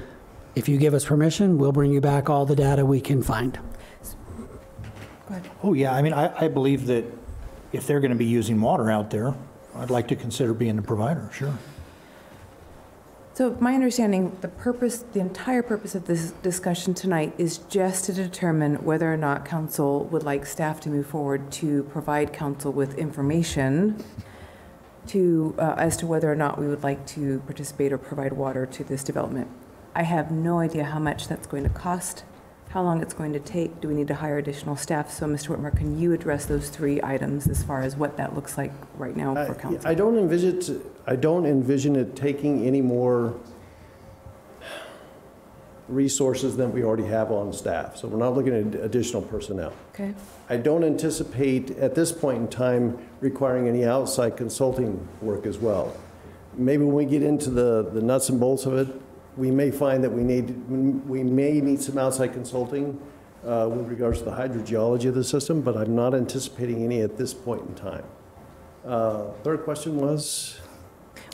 if you give us permission, we'll bring you back all the data we can find. Oh, yeah, I mean, I believe that if they're going to be using water out there, I'd like to consider being the provider, sure. So my understanding, the entire purpose of this discussion tonight is just to determine whether or not council would like staff to move forward to provide council with information as to whether or not we would like to participate or provide water to this development. I have no idea how much that's going to cost, how long it's going to take. Do we need to hire additional staff? So Mr. Whitmer, can you address those three items as far as what that looks like right now for council? I don't envision it taking any more resources than we already have on staff. So we're not looking at additional personnel. Okay. I don't anticipate at this point in time requiring any outside consulting work as well. Maybe when we get into the nuts and bolts of it, we may find that we may need some outside consulting with regards to the hydrogeology of the system, but I'm not anticipating any at this point in time. Third question was?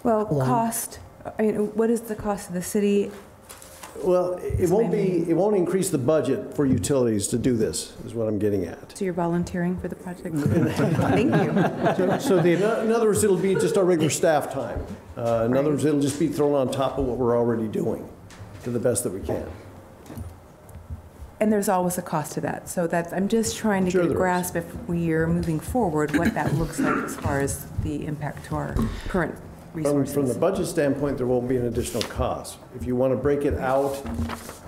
Well, cost. I mean, what is the cost of the city? Well, it won't increase the budget for utilities to do this, is what I'm getting at. So you're volunteering for the project? Thank you. In other words, it'll be just our regular staff time. In other words, it'll just be thrown on top of what we're already doing to the best that we can. And there's always a cost to that. So I'm just trying to Sure get a there grasp if we are moving forward, what that looks like as far as the impact to our current resources. From the budget standpoint, there won't be an additional cost. If you want to break it out,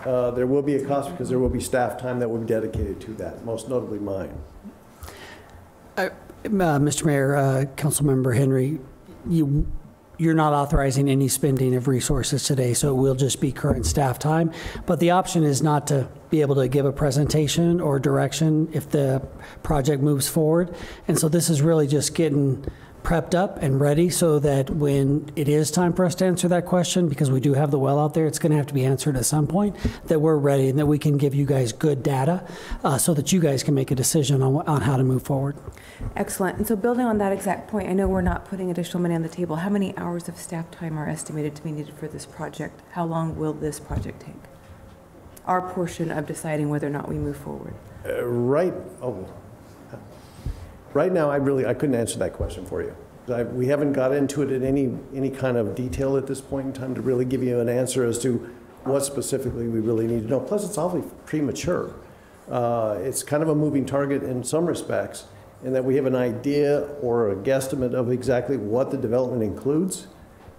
there will be a cost because there will be staff time that will be dedicated to that, most notably mine. Mr. Mayor, Councilmember Henry, you're not authorizing any spending of resources today, so it will just be current staff time. But the option is not to be able to give a presentation or direction if the project moves forward. And so this is really just getting prepped up and ready so that when it is time for us to answer that question, because we do have the well out there, it's going to have to be answered at some point, that we're ready and that we can give you guys good data so that you guys can make a decision on how to move forward. Excellent. And so building on that exact point, I know we're not putting additional money on the table. How many hours of staff time are estimated to be needed for this project? How long will this project take? Our portion of deciding whether or not we move forward. Right now, I couldn't answer that question for you. We haven't got into it in any kind of detail at this point in time to really give you an answer as to what specifically we really need to know. Plus, it's awfully premature. It's kind of a moving target in some respects, in that we have an idea or a guesstimate of exactly what the development includes.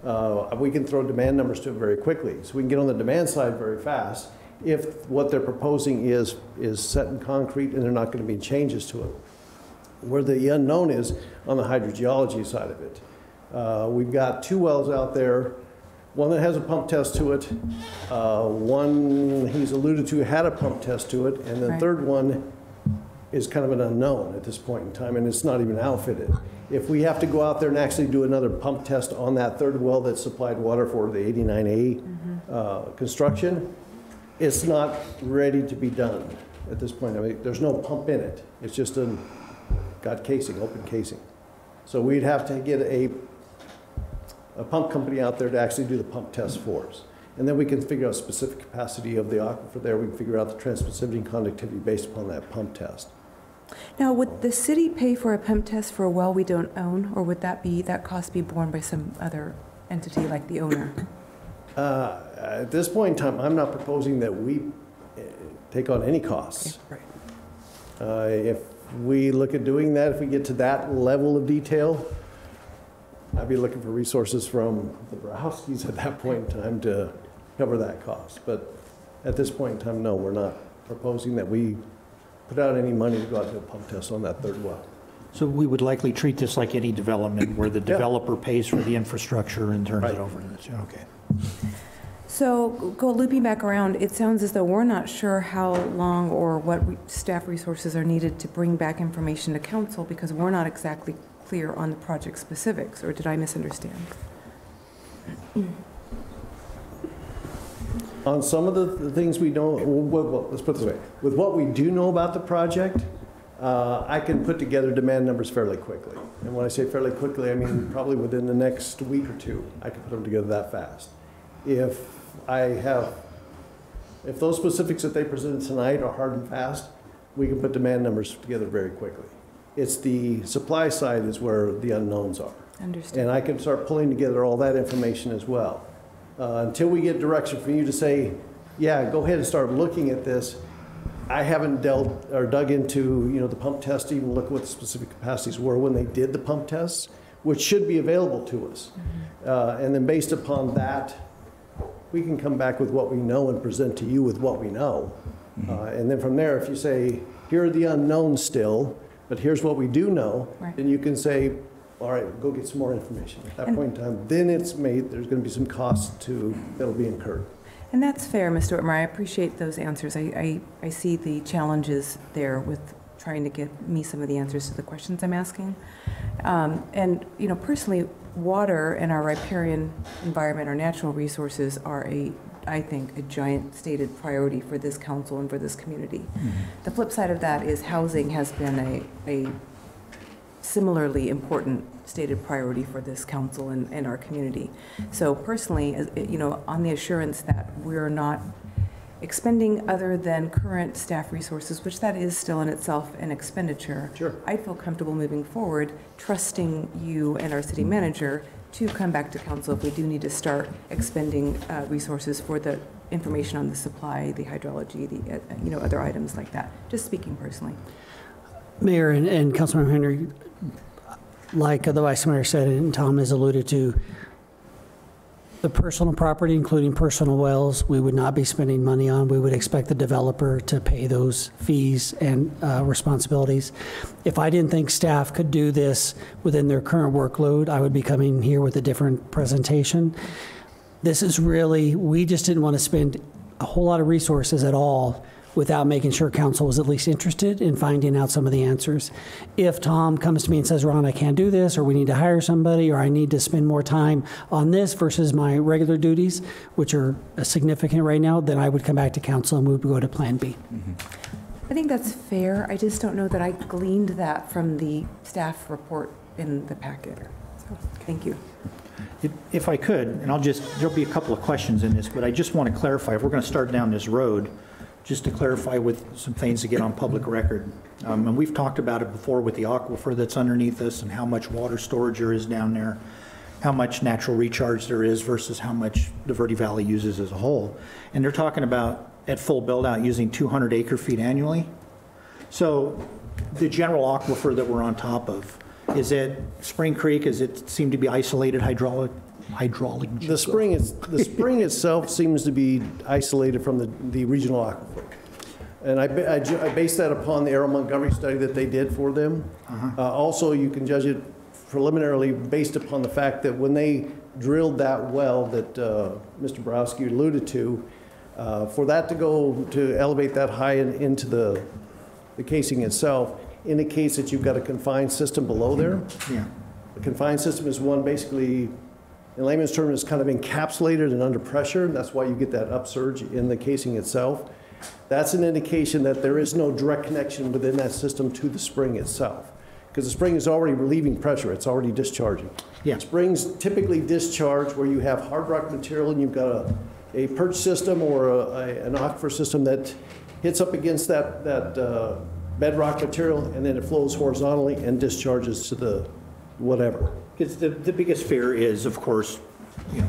We can throw demand numbers to it very quickly. So we can get on the demand side very fast if what they're proposing is set in concrete and there are not going to be changes to it. Where the unknown is on the hydrogeology side of it. We've got two wells out there, one that has a pump test to it, one he's alluded to had a pump test to it, and the third one is kind of an unknown at this point in time, and it's not even outfitted. If we have to go out there and actually do another pump test on that third well that supplied water for the 89A construction, it's not ready to be done at this point. I mean, there's no pump in it. It's just got casing, open casing. So we'd have to get a pump company out there to actually do the pump test for us. And then we can figure out specific capacity of the aquifer there. We can figure out the transmissivity and conductivity based upon that pump test. Now, would the city pay for a pump test for a well we don't own, or would that cost be borne by some other entity like the owner? At this point in time, I'm not proposing that we take on any costs. Yeah, right. If we look at doing that, if we get to that level of detail, I'd be looking for resources from the Borowskis at that point in time to cover that cost. But at this point in time, no, we're not proposing that we put out any money to go out to a pump test on that third well. So we would likely treat this like any development where the developer pays for the infrastructure and turns it over to us. Okay. So go looping back around, it sounds as though we're not sure how long or what staff resources are needed to bring back information to council because we're not exactly clear on the project specifics, or did I misunderstand? On some of the things we don't, well, let's put it this way. With what we do know about the project, I can put together demand numbers fairly quickly. And when I say fairly quickly, I mean probably within the next week or two, I can put them together that fast. If those specifics that they presented tonight are hard and fast, we can put demand numbers together very quickly. It's the supply side is where the unknowns are. Understood. And I can start pulling together all that information as well. Until we get direction from you to say, yeah, go ahead and start looking at this, I haven't dug into the pump test to even look at what the specific capacities were when they did the pump tests, which should be available to us. Mm-hmm. And then based upon that, we can come back with what we know and present to you with what we know. Mm-hmm. And then from there, if you say, here are the unknowns still, but here's what we do know, right, then you can say, all right, go get some more information. At that point in time, then there's going to be some costs that'll be incurred. And that's fair, Mr. Whitmer. I appreciate those answers. I see the challenges there with trying to get me some of the answers to the questions I'm asking. And, personally, water and our riparian environment, our natural resources are I think, a giant stated priority for this council and for this community. Mm-hmm. The flip side of that is housing has been a similarly important stated priority for this council and our community. So personally, on the assurance that we're not expending other than current staff resources, which that is still in itself an expenditure, sure, I feel comfortable moving forward, trusting you and our city manager to come back to council if we do need to start expending resources for the information on the supply, the hydrology, the other items like that. Just speaking personally. Mayor and Councilmember Henry, like the Vice Mayor said and Tom has alluded to, the personal property, including personal wells, we would not be spending money on. We would expect the developer to pay those fees and responsibilities. If I didn't think staff could do this within their current workload, I would be coming here with a different presentation. This is really, we just didn't want to spend a whole lot of resources at all without making sure council was at least interested in finding out some of the answers. If Tom comes to me and says, Ron, I can't do this, or we need to hire somebody, or I need to spend more time on this versus my regular duties, which are significant right now, then I would come back to council and we would go to Plan B. Mm-hmm. I think that's fair. I just don't know that I gleaned that from the staff report in the packet. So, thank you. If I could, and there'll be a couple of questions in this, but I just want to clarify, if we're going to start down this road, just to clarify with some things to get on public record. And we've talked about it before with the aquifer that's underneath us and how much water storage there is down there, how much natural recharge there is versus how much the Verde Valley uses as a whole. And they're talking about, at full build out, using 200 acre feet annually. So the general aquifer that we're on top of, is it Spring Creek? Is it seem to be isolated hydraulic? The spring itself seems to be isolated from the regional aquifer. And I based that upon the Errol Montgomery study that they did for them. Uh-huh. Also, you can judge it preliminarily based upon the fact that when they drilled that well that Mr. Borowski alluded to, for that to go to elevate that high into the casing itself indicates that you've got a confined system below there. Yeah. The confined system is one basically, in layman's terms, is kind of encapsulated and under pressure. That's why you get that upsurge in the casing itself. That's an indication that there is no direct connection within that system to the spring itself, because the spring is already relieving pressure. It's already discharging. Yeah. Springs typically discharge where you have hard rock material and you've got a perch system or an aquifer system that hits up against that bedrock material, and then it flows horizontally and discharges to the whatever. Because the biggest fear is, of course,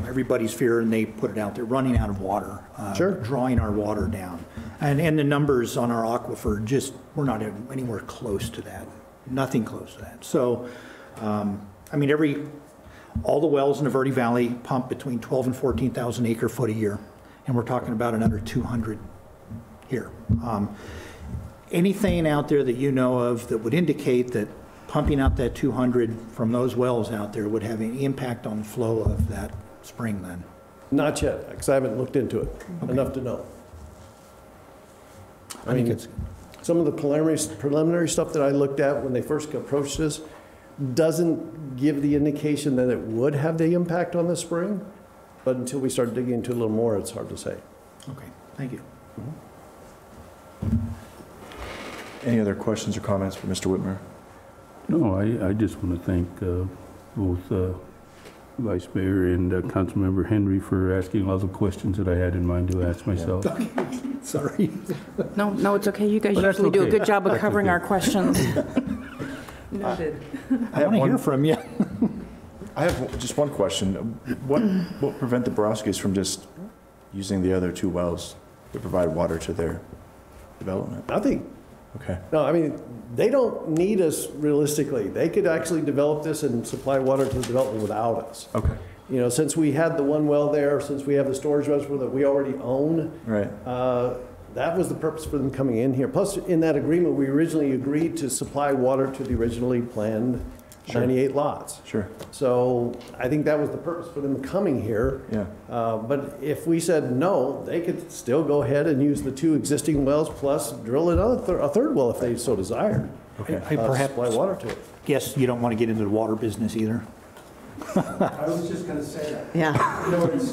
everybody's fear, and they put it out there, running out of water. Sure. Drawing our water down. And the numbers on our aquifer, we're not anywhere close to that. Nothing close to that. So, all the wells in the Verde Valley pump between 12 and 14,000 acre foot a year. And we're talking about another 200 here. Anything out there that you know of that would indicate that pumping out that 200 from those wells out there would have any impact on the flow of that spring then? Not yet, because I haven't looked into it enough to know. I think it's, some of the preliminary stuff that I looked at when they first approached us doesn't give the indication that it would have the impact on the spring, but until we start digging into it a little more, it's hard to say. okay, thank you. Any other questions or comments for Mr. Whitmer? No, I just want to thank both Vice Mayor and Councilmember Henry for asking all the questions that I had in mind to ask myself. Sorry. No, it's okay. You guys Well, that's usually do a okay. good job of That's covering okay. our questions. Noted. I want to hear from you. I have just one question. What will prevent the Borowskis from just using the other two wells to provide water to their development? I think, Okay. no, I mean, they don't need us realistically. They could actually develop this and supply water to the development without us. Okay. Since we had the one well there, since we have the storage reservoir that we already own, Right. that was the purpose for them coming in here. Plus, in that agreement, we originally agreed to supply water to the originally planned Sure. 98 lots. Sure. So I think that was the purpose for them coming here. Yeah. But if we said no, they could still go ahead and use the two existing wells plus drill a third well if they so desired. Okay. I perhaps Supply water to it. guess you don't want to get into the water business either. I was just going to say that. Yeah. It's,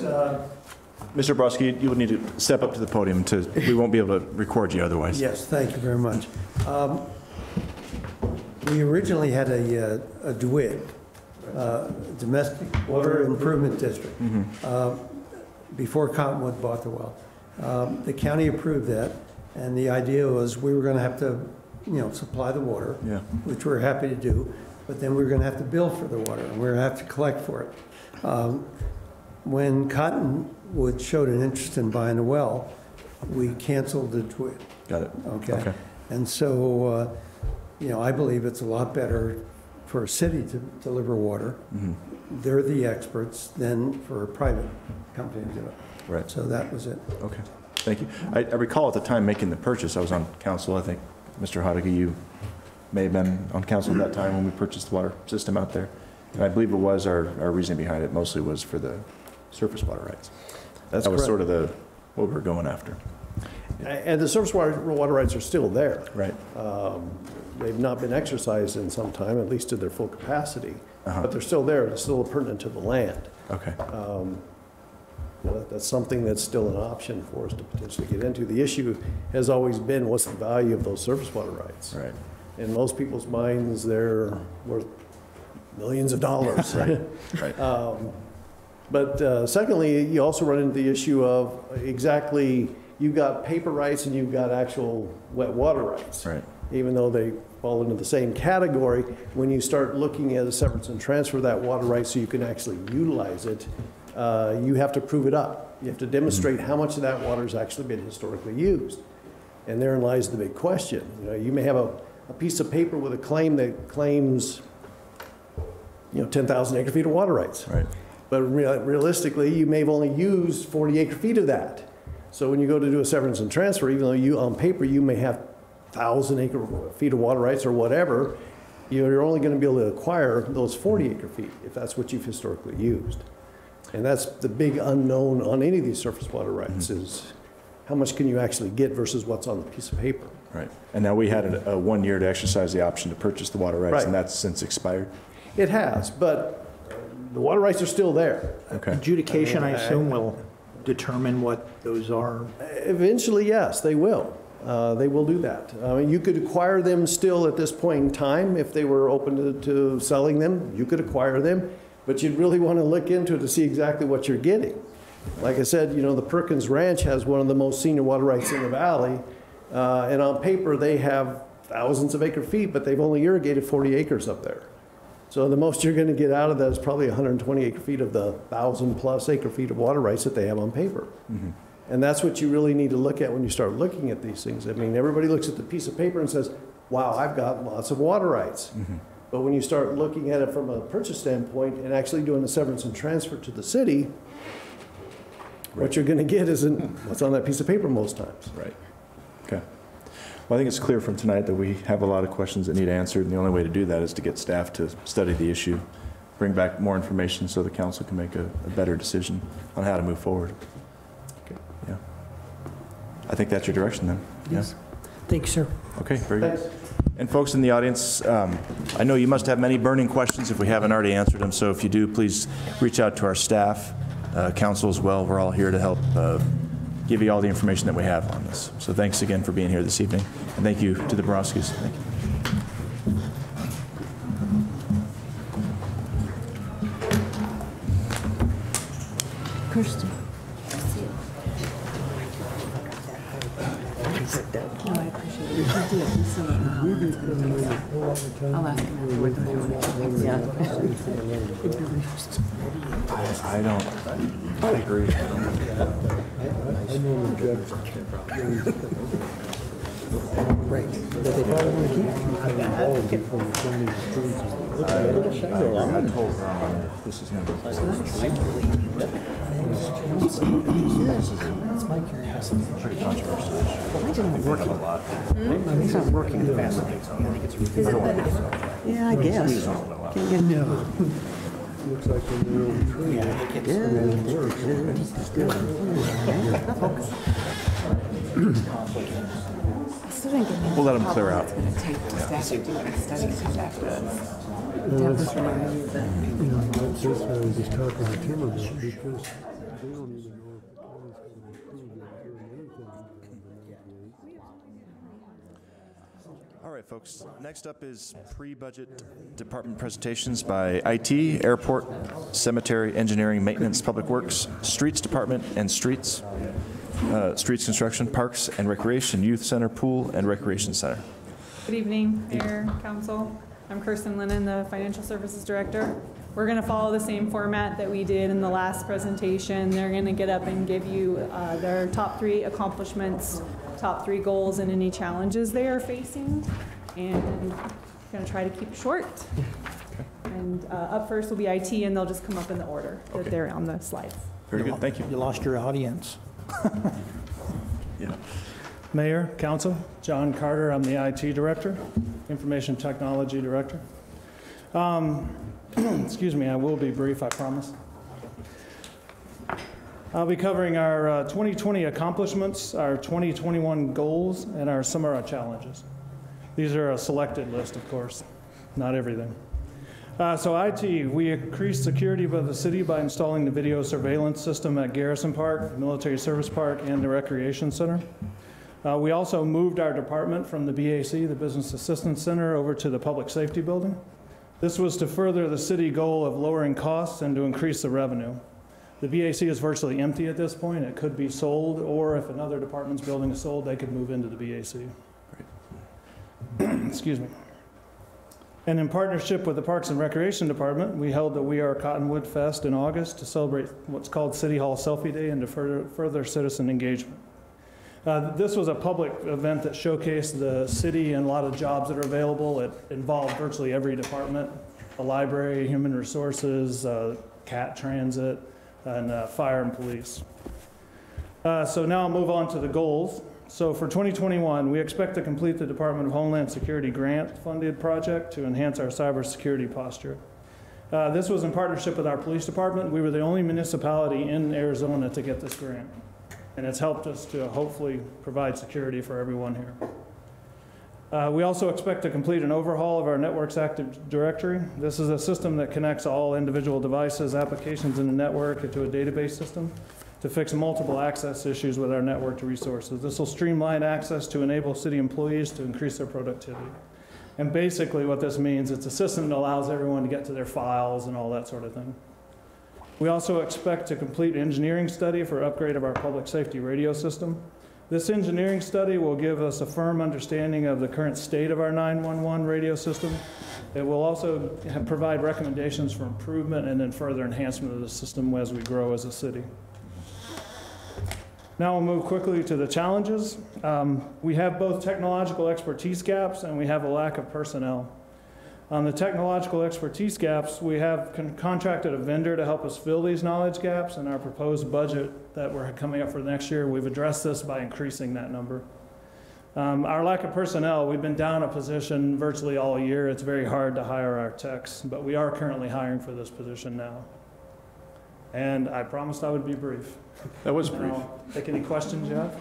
Mr. Borowski, you will need to step up to the podium we won't be able to record you otherwise. yes, thank you very much. We originally had a DWID, Domestic Water Improvement District, before Cottonwood bought the well. The county approved that, and the idea was we were going to have to, supply the water, Yeah. which we're happy to do, but then we were going to have to bill for the water, and we were going to have to collect for it. When Cottonwood showed an interest in buying a well, we canceled the DWID. Got it. Okay. And so, I believe it's a lot better for a city to deliver water. They're the experts than for a private company to do it. Right. So that was it. Okay. Thank you. I recall at the time making the purchase, I was on council, I think, Mr. Hodeke, you may have been on council at that time when we purchased the water system out there. And I believe it was, our reasoning behind it mostly was for the surface water rights. That's That was correct. sort of what we were going after. And the surface water rights are still there. Right. They've not been exercised in some time, at least to their full capacity. But they're still there. They're still pertinent to the land. Okay. That's something that's still an option for us to potentially get into. The issue has always been, what's the value of those surface water rights? Right. In most people's minds, they're worth millions of dollars. Right. But secondly, you also run into the issue of exactly, you've got paper rights and you've got actual wet water rights. Right. Even though they fall into the same category, when you start looking at a severance and transfer of that water right so you can actually utilize it, you have to prove it up. You have to demonstrate how much of that water has actually been historically used. And therein lies the big question. You may have a piece of paper with a claim that claims 10,000 acre feet of water rights. Right. But realistically, you may have only used 40 acre feet of that. So when you go to do a severance and transfer, even though on paper you may have 1,000 acre feet of water rights or whatever, you're only going to be able to acquire those 40 acre feet if that's what you've historically used. And that's the big unknown on any of these surface water rights is how much can you actually get versus what's on the piece of paper. Right. And now we had a 1 year to exercise the option to purchase the water rights, Right. and that's since expired. It has, but the water rights are still there. Okay. Adjudication, I assume, will determine what those are. Eventually, yes, they will. They will do that. You could acquire them still at this point in time if they were open to selling them. You could acquire them, but you'd really want to look into it to see exactly what you're getting. Like I said, you know, the Perkins Ranch has one of the most senior water rights in the valley. And on paper, they have thousands of acre feet, but they've only irrigated 40 acres up there. So the most you're going to get out of that is probably 120 acre feet of the 1,000+ acre feet of water rights that they have on paper. Mm-hmm. And that's what you really need to look at when you start looking at these things. I mean, everybody looks at the piece of paper and says, wow, I've got lots of water rights. Mm-hmm. But when you start looking at it from a purchase standpoint and actually doing the severance and transfer to the city, what you're going to get isn't what's on that piece of paper most times. Right. Okay. Well, I think it's clear from tonight that we have a lot of questions that need answered, and the only way to do that is to get staff to study the issue, bring back more information so the council can make a better decision on how to move forward. Okay. Yeah. I think that's your direction then. Yes. Thank you, sir. Okay, very good. And folks in the audience, I know you must have many burning questions if we haven't already answered them, so if you do, please reach out to our staff, council as well. We're all here to help give you all the information that we have on this. So thanks again for being here this evening, and thank you to the Borowskis. Thank you. Kirsten. No, I appreciate it. You did. So, I'll ask him afterward. I don't. I agree. Right. That they probably want to keep. I told Ron this is him. That's my curiosity. Pretty controversial. Why didn't it work? A lot. It's not working fast. Yeah, I guess. Can't get No. Looks like a new tree. We'll let them clear out. It's going to take staff to do a study, so staff does. That's what I was just talking to Tim about, because they don't even know if the county's going to approve that or anything. All right, folks. Next up is pre-budget department presentations by IT, Airport, Cemetery, Engineering, Maintenance, Public Works, Streets Department, and Streets, Streets Construction, Parks and Recreation, Youth Center, Pool, and Recreation Center. Good evening, Mayor, Council. I'm Kirsten Lennon, the Financial Services Director. We're going to follow the same format that we did in the last presentation. They're going to get up and give you their top 3 accomplishments, top 3 goals, and any challenges they are facing. And I'm going to try to keep it short. Okay. And up first will be IT, and they'll just come up in the order that they're on the slides. Very good. Thank you. You lost your audience. Yeah. Mayor, Council, John Carter, I'm the IT Director, Information Technology Director. Excuse me, I will be brief, I promise. I'll be covering our 2020 accomplishments, our 2021 goals, and some of our challenges. These are a selected list, of course, not everything. So IT, we increased security of the city by installing the video surveillance system at Garrison Park, Military Service Park, and the Recreation Center. We also moved our department from the BAC, the Business Assistance Center, over to the Public Safety Building. This was to further the city goal of lowering costs and to increase the revenue. The BAC is virtually empty at this point. It could be sold, or if another department's building is sold, they could move into the BAC. Excuse me. And in partnership with the Parks and Recreation Department, we held the We Are Cottonwood Fest in August to celebrate what's called City Hall Selfie Day and to further citizen engagement. This was a public event that showcased the city and a lot of jobs that are available. It involved virtually every department, the library, human resources, CAT transit, and fire and police. So now I'll move on to the goals. So for 2021, we expect to complete the Department of Homeland Security grant-funded project to enhance our cybersecurity posture. This was in partnership with our police department. We were the only municipality in Arizona to get this grant, and it's helped us to hopefully provide security for everyone here. We also expect to complete an overhaul of our Networks Active Directory. This is a system that connects all individual devices, applications in the network into a database system to fix multiple access issues with our networked resources. This will streamline access to enable city employees to increase their productivity. And basically what this means, it's a system that allows everyone to get to their files and all that sort of thing. We also expect to complete an engineering study for upgrade of our public safety radio system. This engineering study will give us a firm understanding of the current state of our 911 radio system. It will also provide recommendations for improvement and then further enhancement of the system as we grow as a city. Now we'll move quickly to the challenges. We have both technological expertise gaps and we have a lack of personnel. On the technological expertise gaps, we have contracted a vendor to help us fill these knowledge gaps. In our proposed budget that we're coming up for next year, we've addressed this by increasing that number. Our lack of personnel, we've been down a position virtually all year. It's very hard to hire our techs, but we are currently hiring for this position now. And I promised I would be brief. That was brief. Take any questions you have?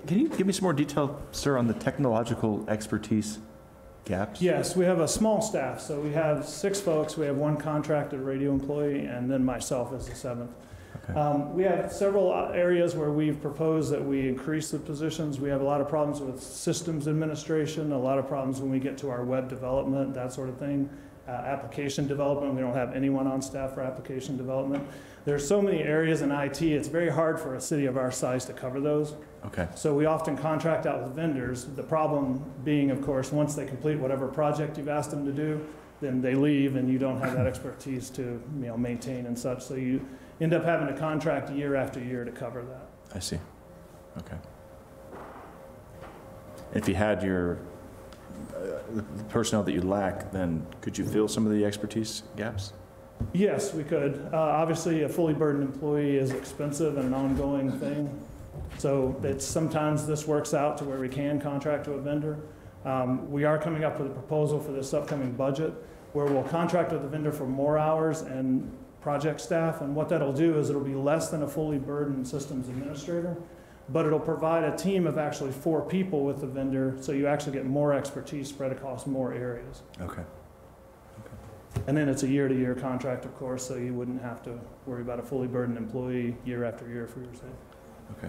Can you give me some more detail, sir, on the technological expertise gaps? Yes, we have a small staff. So we have 6 folks. We have 1 contracted radio employee, and then myself as the 7th. Okay. We have several areas where we've proposed that we increase the positions. We have a lot of problems with systems administration, a lot of problems when we get to our web development, that sort of thing. Application development, we don't have anyone on staff for application development. There's so many areas in IT, it's very hard for a city of our size to cover those. Okay. So we often contract out with vendors. The problem being, of course, once they complete whatever project you've asked them to do, then they leave and you don't have that expertise to maintain and such. So you end up having to contract year after year to cover that. I see. Okay. If you had your the personnel that you lack, then could you fill some of the expertise gaps? Yes, we could. Obviously, a fully burdened employee is expensive and an ongoing thing. So sometimes this works out to where we can contract to a vendor. We are coming up with a proposal for this upcoming budget where we'll contract with the vendor for more hours and project staff. And what that'll do is it'll be less than a fully burdened systems administrator, but it'll provide a team of actually 4 people with the vendor, so you actually get more expertise spread across more areas. Okay. And then it's a year-to-year contract, of course, so you wouldn't have to worry about a fully burdened employee year after year for your sake. Okay.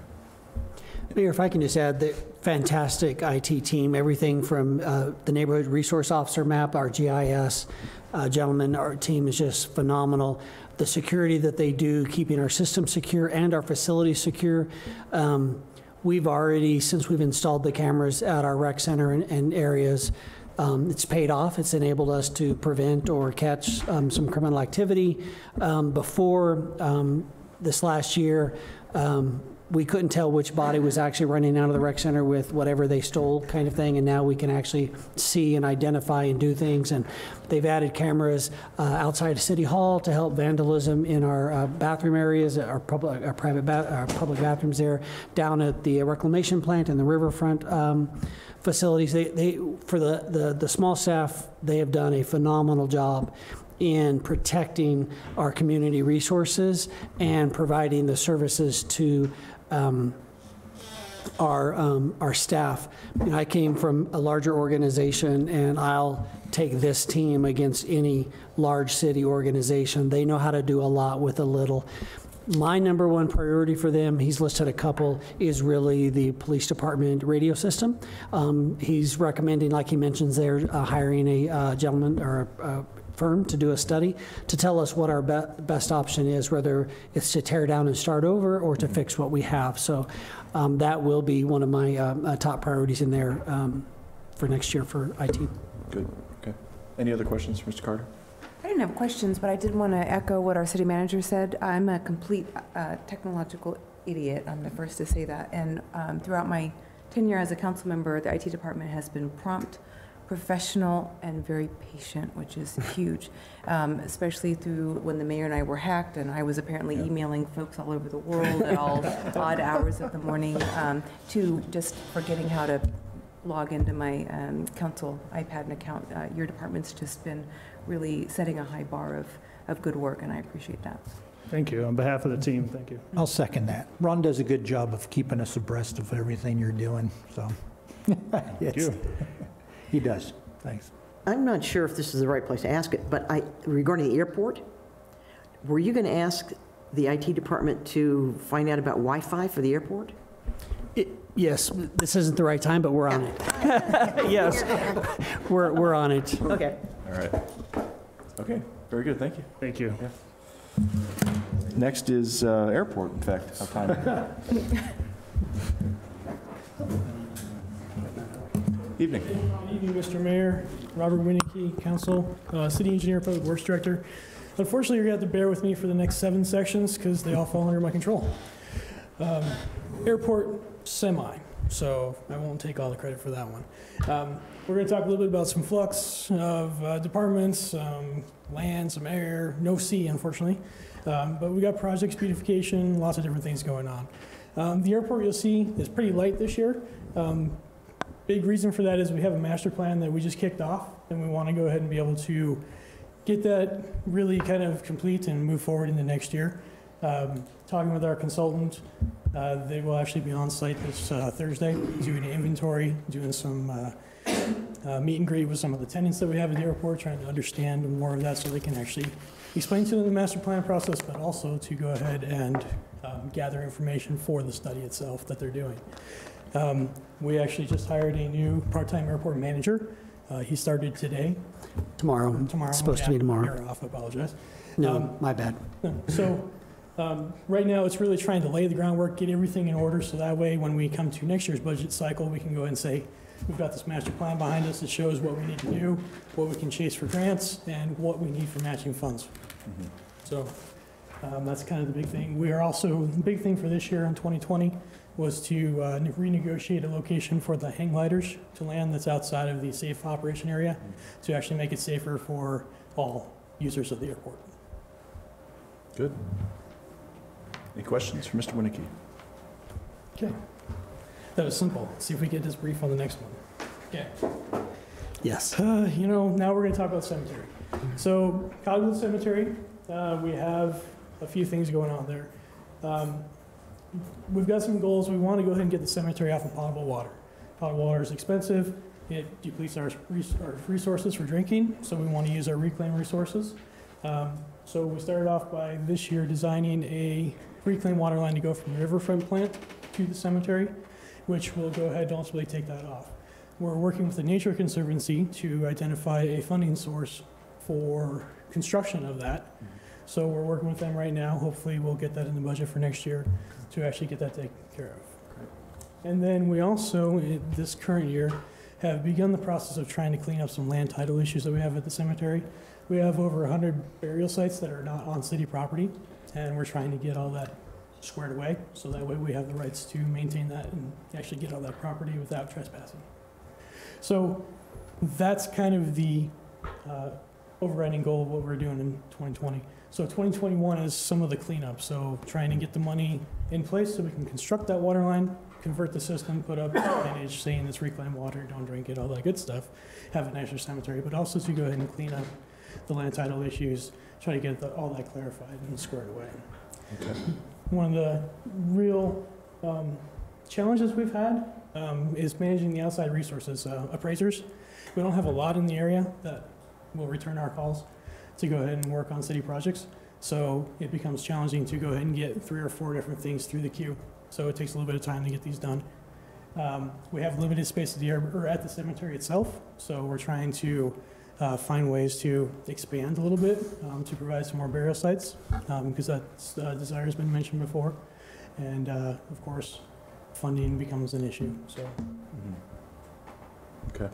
Mayor, if I can just add, the fantastic IT team, everything from the neighborhood resource officer map, our GIS gentlemen, our team is just phenomenal. The security that they do, keeping our system secure and our facilities secure. We've already, since we've installed the cameras at our rec center and areas, it's paid off. It's enabled us to prevent or catch some criminal activity. Before this last year, we couldn't tell which body was actually running out of the rec center with whatever they stole kind of thing, and now we can actually see and identify and do things. And they've added cameras outside of City Hall to help vandalism in our bathroom areas, our public bathrooms there, down at the reclamation plant and the riverfront facilities. They for the small staff, they have done a phenomenal job in protecting our community resources and providing the services to our staff. I came from a larger organization, and I'll take this team against any large city organization. They know how to do a lot with a little. My number 1 priority for them, he's listed a couple, is really the police department radio system. He's recommending, like he mentions there, hiring a gentleman or a firm to do a study to tell us what our best option is, whether it's to tear down and start over or to fix what we have. So that will be one of my top priorities in there for next year for IT. Good. Okay. Any other questions for Mr. Carter? I didn't have questions, but I did want to echo what our city manager said. I'm a complete technological idiot. I'm the first to say that. And throughout my tenure as a council member, the IT department has been prompt, professional, and very patient, which is huge, especially through when the mayor and I were hacked, and I was apparently emailing folks all over the world at all odd hours of the morning, to just forgetting how to log into my council iPad and account. Your department's just been really setting a high bar of good work, and I appreciate that. Thank you. On behalf of the team, thank you. I'll second that. Ron does a good job of keeping us abreast of everything you're doing, so. Thank you. He does. Thanks. I'm not sure if this is the right place to ask it, but regarding the airport, were you going to ask the IT department to find out about Wi-Fi for the airport? Yes, this isn't the right time, but we're on it. Yes, we're on it. Okay. All right. Okay. Very good. Thank you. Thank you. Yeah. Next is airport, in fact, how timely. Evening. Good evening, Mr. Mayor, Robert Winnicke, Council, City Engineer, Public Works Director. Unfortunately, you're going to have to bear with me for the next 7 sections because they all fall under my control. Airport semi, so I won't take all the credit for that one. We're going to talk a little bit about some flux of departments, land, some air, no sea, unfortunately. But we got project beautification, lots of different things going on. The airport, you'll see, is pretty light this year. Big reason for that is we have a master plan that we just kicked off, and we want to go ahead and be able to get that really kind of complete and move forward into next year. Talking with our consultant, they will actually be on site this Thursday, doing an inventory, doing some meet and greet with some of the tenants that we have at the airport, trying to understand more of that so they can actually explain to them the master plan process, but also to go ahead and gather information for the study itself that they're doing. We actually just hired a new part-time airport manager. He started today. Tomorrow. Tomorrow. It's supposed to be tomorrow. You're off, I apologize. No, my bad. So right now it's really trying to lay the groundwork, get everything in order, so that way when we come to next year's budget cycle, we can go ahead and say, we've got this master plan behind us that shows what we need to do, what we can chase for grants, and what we need for matching funds. Mm-hmm. So that's kind of the big thing. We are also, the big thing for this year in 2020 was to renegotiate a location for the hang gliders to land that's outside of the safe operation area to actually make it safer for all users of the airport. Good. Any questions for Mr. Winnicke? Okay. That was simple. Let's see if we get this brief on the next one. Okay. Yes. You know, now we're going to talk about cemetery. So, Cottonwood Cemetery, we have a few things going on there. We've got some goals. We want to go ahead and get the cemetery off of potable water. Potable water is expensive. It depletes our resources for drinking, so we want to use our reclaimed resources. So we started off by this year designing a reclaimed water line to go from the riverfront plant to the cemetery, which will go ahead and ultimately take that off. We're working with the Nature Conservancy to identify a funding source for construction of that. So we're working with them right now. Hopefully we'll get that in the budget for next year to actually get that taken care of. And then we also, this current year, have begun the process of trying to clean up some land title issues that we have at the cemetery. We have over 100 burial sites that are not on city property, and we're trying to get all that squared away, so that way we have the rights to maintain that and actually get all that property without trespassing. So that's kind of the overriding goal of what we're doing in 2020. So 2021 is some of the cleanup, so trying to get the money in place so we can construct that water line, convert the system, put up signage saying it's reclaimed water, don't drink it, all that good stuff, have a nicer cemetery, but also to go ahead and clean up the land title issues, try to get all that clarified and squared away. Okay. One of the real challenges we've had is managing the outside resources. Appraisers, we don't have a lot in the area that will return our calls to go ahead and work on city projects. So it becomes challenging to go ahead and get 3 or 4 different things through the queue. So it takes a little bit of time to get these done. We have limited space at the cemetery itself, so we're trying to find ways to expand a little bit to provide some more burial sites, because that desire has been mentioned before. And of course, funding becomes an issue. So. Okay.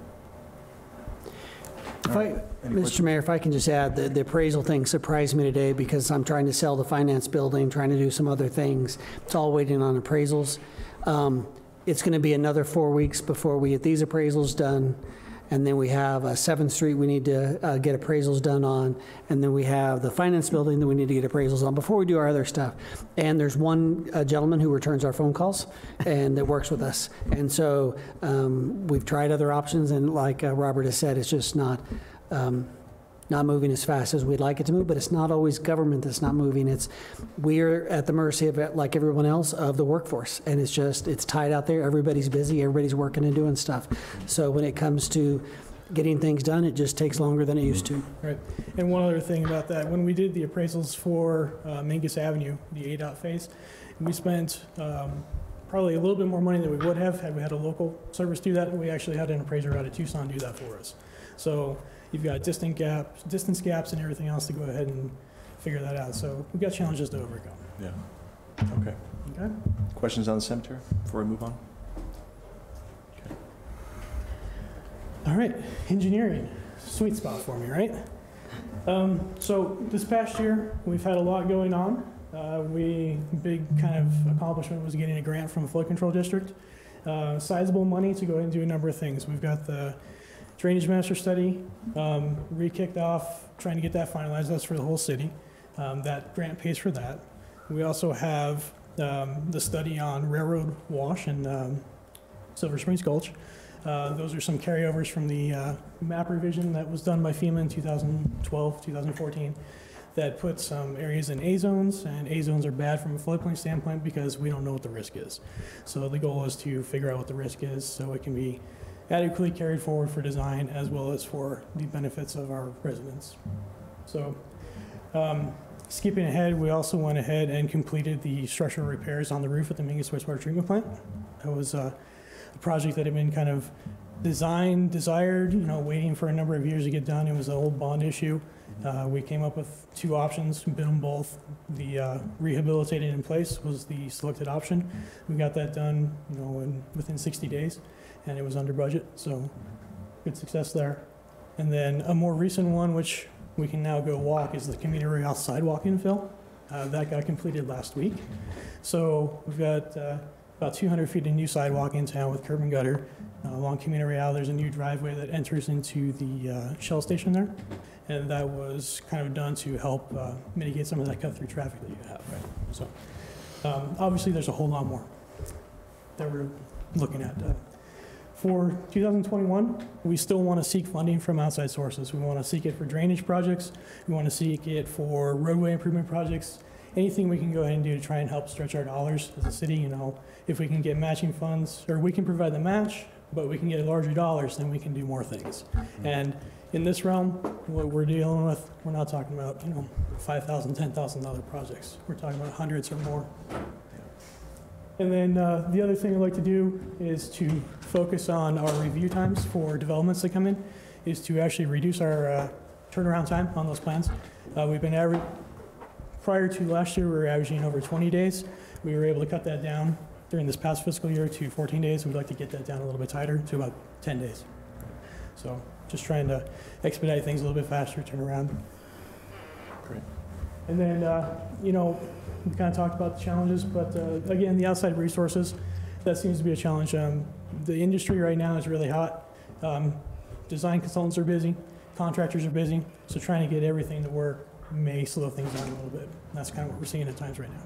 Mr. Mayor, if I can just add, the appraisal thing surprised me today because I'm trying to sell the finance building, trying to do some other things. It's all waiting on appraisals. It's going to be another 4 weeks before we get these appraisals done. And then we have 7th Street we need to get appraisals done on. And then we have the finance building that we need to get appraisals on before we do our other stuff. And there's one gentleman who returns our phone calls and that works with us. And so we've tried other options, and like Robert has said, it's just not moving as fast as we'd like it to move, but it's not always government that's not moving. We're at the mercy of it, like everyone else, of the workforce. And it's tight out there. Everybody's busy. Everybody's working and doing stuff. So when it comes to getting things done, it just takes longer than it used to. Right. And one other thing about that, when we did the appraisals for Mingus Avenue, the ADOT phase, we spent probably a little bit more money than we would have had we had a local service do that. We actually had an appraiser out of Tucson do that for us. So you've got distance gaps and everything else to go ahead and figure that out. So we've got challenges to overcome. Yeah. Okay. Okay. Questions on the cemetery before we move on? All right, engineering, sweet spot for me, right? So this past year, we've had a lot going on. Big kind of accomplishment was getting a grant from the flood control district. Sizable money to go ahead and do a number of things. We've got the drainage master study re-kicked off, trying to get that finalized. That's for the whole city. That grant pays for that. We also have the study on railroad wash and Silver Springs Gulch. Those are some carryovers from the map revision that was done by FEMA in 2012, 2014, that put some areas in A zones, and A zones are bad from a floodplain standpoint because we don't know what the risk is. So the goal is to figure out what the risk is so it can be adequately carried forward for design as well as for the benefits of our residents. So skipping ahead, we also went ahead and completed the structural repairs on the roof at the Mingus Wastewater Treatment Plant. That was a project that had been kind of desired, waiting for a number of years to get done. It was an old bond issue. We came up with two options, bid them both. The rehabilitated in place was the selected option. We got that done, within 60 days, and it was under budget, so good success there. And then a more recent one, which we can now go walk, is the community rail sidewalk infill. That got completed last week. So we've got about 200 feet of new sidewalk in town with curb and gutter. Along community rail, there's a new driveway that enters into the Shell station there. And that was kind of done to help mitigate some of that cut-through traffic that you have. Right? So obviously there's a whole lot more that we're looking at. For 2021, we still want to seek funding from outside sources. We want to seek it for drainage projects. We want to seek it for roadway improvement projects. Anything we can go ahead and do to try and help stretch our dollars as a city. If we can get matching funds, or we can provide the match, but we can get larger dollars, then we can do more things. And in this realm, what we're dealing with, we're not talking about, $5,000, $10,000 projects. We're talking about hundreds or more. And then the other thing I'd like to do is to focus on our review times for developments that come in, is to actually reduce our turnaround time on those plans. We've been prior to last year, we were averaging over 20 days. We were able to cut that down during this past fiscal year to 14 days. We'd like to get that down a little bit tighter to about 10 days. So just trying to expedite things a little bit faster, turn around. Great. And then, we kind of talked about the challenges, but again, the outside resources, that seems to be a challenge. The industry right now is really hot. Design consultants are busy, contractors are busy, so trying to get everything to work may slow things down a little bit. That's kind of what we're seeing at times right now.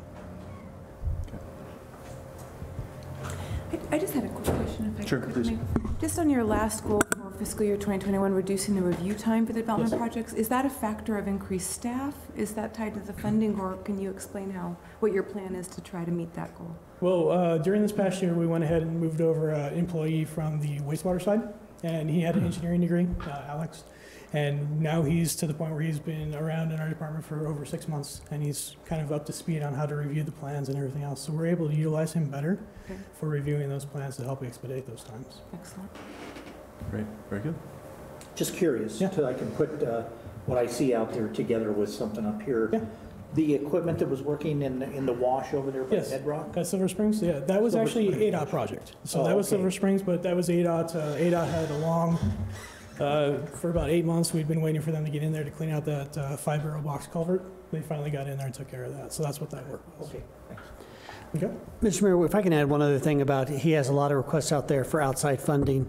I just had a quick question, if I Sure, could. please. Just on your last goal for fiscal year 2021, reducing the review time for the development projects, is that a factor of increased staff? Is that tied to the funding, or can you explain what your plan is to try to meet that goal? Well, during this past year, we went ahead and moved over an employee from the wastewater side, and he had an engineering degree, Alex. And now he's to the point where he's been around in our department for over 6 months, and he's kind of up to speed on how to review the plans and everything else. So we're able to utilize him better for reviewing those plans to help expedite those times. Excellent. Great, very good. Just curious, so I can put what I see out there together with something up here. Yeah. The equipment that was working in the wash over there by Bedrock? At Silver Springs, yeah. That was actually an ADOT project. So that was Silver Springs, but that was ADOT. ADOT had a long, for about 8 months, we'd been waiting for them to get in there to clean out that 5-barrel box culvert. They finally got in there and took care of that. So that's what that work was. Okay, thanks. Okay. Mr. Mayor, if I can add one other thing about, he has a lot of requests out there for outside funding.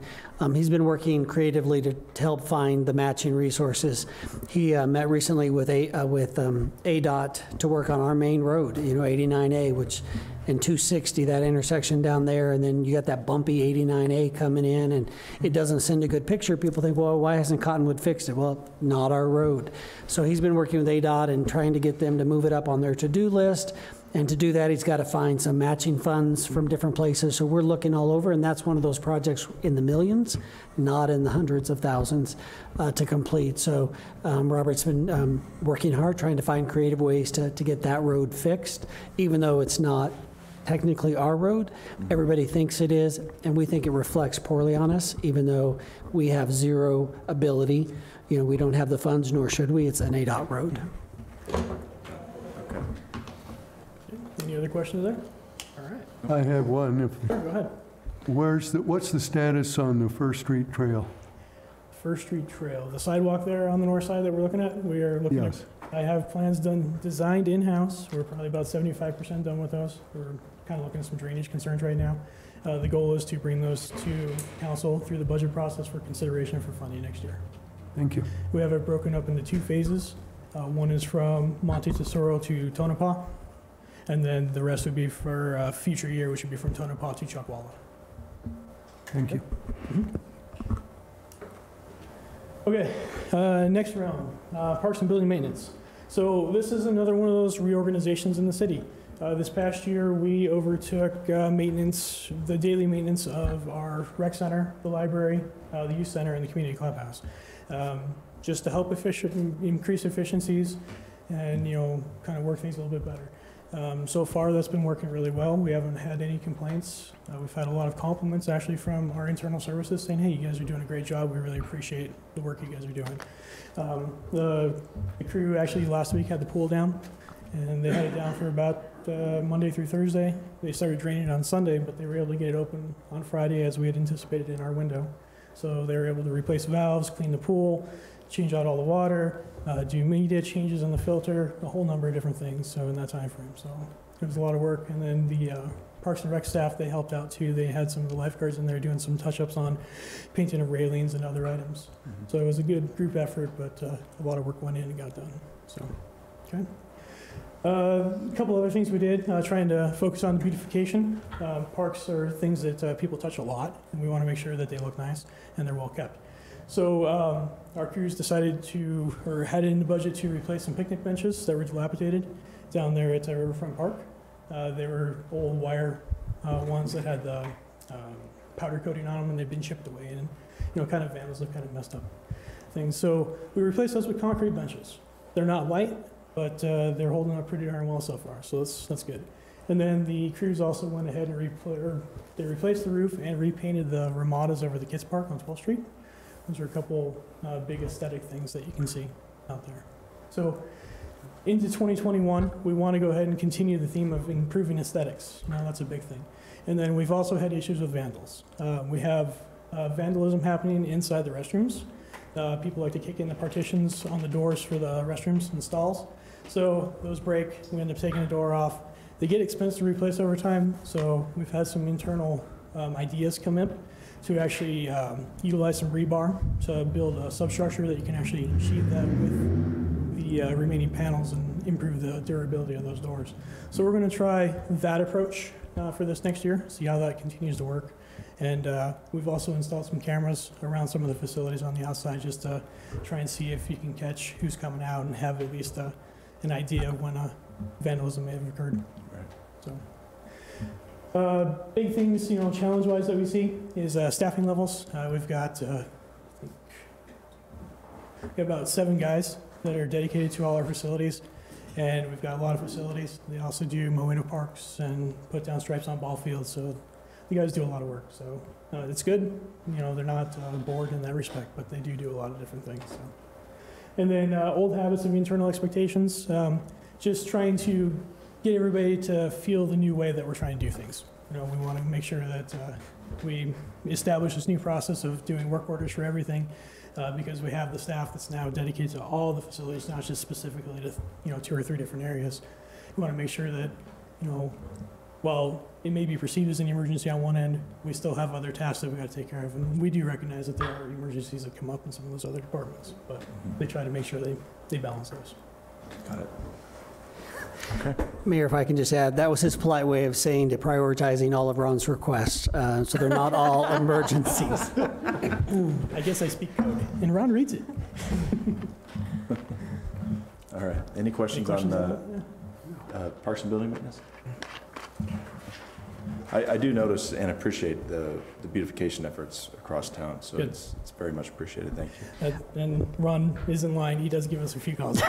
He's been working creatively to help find the matching resources. He met recently with ADOT to work on our main road, 89A, which in 260, that intersection down there, and then you got that bumpy 89A coming in, and it doesn't send a good picture. People think, well, why hasn't Cottonwood fixed it? Well, not our road. So he's been working with ADOT and trying to get them to move it up on their to-do list. And to do that, he's got to find some matching funds from different places. So we're looking all over, and that's one of those projects in the millions, not in the hundreds of thousands to complete. So Robert's been working hard, trying to find creative ways to get that road fixed, even though it's not technically our road. Everybody thinks it is, and we think it reflects poorly on us, even though we have zero ability. We don't have the funds, nor should we. It's an ADOT road. other questions there? All right. I have one. Sure, go ahead. What's the status on the First Street Trail? First Street Trail, the sidewalk there on the north side that we're looking at, we are looking at. Yes. I have plans designed in-house. We're probably about 75% done with those. We're kind of looking at some drainage concerns right now. The goal is to bring those to council through the budget process for consideration for funding next year. Thank you. We have it broken up into 2 phases. One is from Monte Tesoro to Tonopah, and then the rest would be for a future year, which would be from Tonopah to Chuckwalla. Thank you. Okay, next round, parks and building maintenance. So this is another one of those reorganizations in the city. This past year, we overtook maintenance, the daily maintenance of our rec center, the library, the youth center, and the community clubhouse, just to help increase efficiencies and, you know, kind of work things a little bit better. So far, that's been working really well. We haven't had any complaints. We've had a lot of compliments actually from our internal services saying, hey, you guys are doing a great job. We really appreciate the work you guys are doing. The crew actually last week had the pool down, and they had it down for about Monday through Thursday. They started draining it on Sunday, but they were able to get it open on Friday as we had anticipated in our window. So they were able to replace valves, clean the pool, change out all the water, do media changes in the filter, a whole number of different things, so in that time frame. So it was a lot of work. And then the Parks and Rec staff, they helped out too. They had some of the lifeguards in there doing some touch-ups on painting of railings and other items. So it was a good group effort, but a lot of work went in and got done. So, okay. A couple other things we did, trying to focus on the beautification. Parks are things that people touch a lot, and we want to make sure that they look nice and they're well kept. So our crews decided to, or had it in the budget to replace some picnic benches that were dilapidated down there at Riverfront Park. They were old wire ones that had the powder coating on them, and they've been chipped away, and you know, kind of vandals have kind of messed up things. So we replaced those with concrete benches. They're not light, but they're holding up pretty darn well so far, so that's good. And then the crews also went ahead and replaced the roof and repainted the ramadas over the kids' park on 12th Street. Those are a couple big aesthetic things that you can see out there. So into 2021, we want to go ahead and continue the theme of improving aesthetics. You know, that's a big thing. And then we've also had issues with vandals. We have vandalism happening inside the restrooms. People like to kick in the partitions on the doors for the restrooms and stalls. So those break, we end up taking the door off. They get expensive to replace over time, so we've had some internal ideas come in to actually utilize some rebar to build a substructure that you can actually sheathe that with the remaining panels and improve the durability of those doors. So we're going to try that approach for this next year, see how that continues to work. And we've also installed some cameras around some of the facilities on the outside just to try and see if you can catch who's coming out and have at least an idea of when vandalism may have occurred. Right. So. Big things, you know, challenge-wise that we see is staffing levels. We've got about 7 guys that are dedicated to all our facilities, and we've got a lot of facilities. They also do mowing of parks and put down stripes on ball fields, so the guys do a lot of work. So it's good. You know, they're not bored in that respect, but they do a lot of different things. So. And then old habits of internal expectations, just trying to get everybody to feel the new way that we're trying to do things. You know, we want to make sure that we establish this new process of doing work orders for everything, because we have the staff that's now dedicated to all the facilities, not just specifically to, you know, 2 or 3 different areas. We want to make sure that, you know, while it may be perceived as an emergency on one end, we still have other tasks that we got to take care of, and we do recognize that there are emergencies that come up in some of those other departments, but they try to make sure they balance those. Got it. Okay. Mayor, if I can just add, that was his polite way of saying to prioritizing all of Ron's requests, so they're not all emergencies. I guess I speak code, and Ron reads it. All right. Any questions on Parks and Building Maintenance? I do notice and appreciate the beautification efforts across town, so Good. it's very much appreciated. Thank you. And Ron is in line. He does give us a few calls.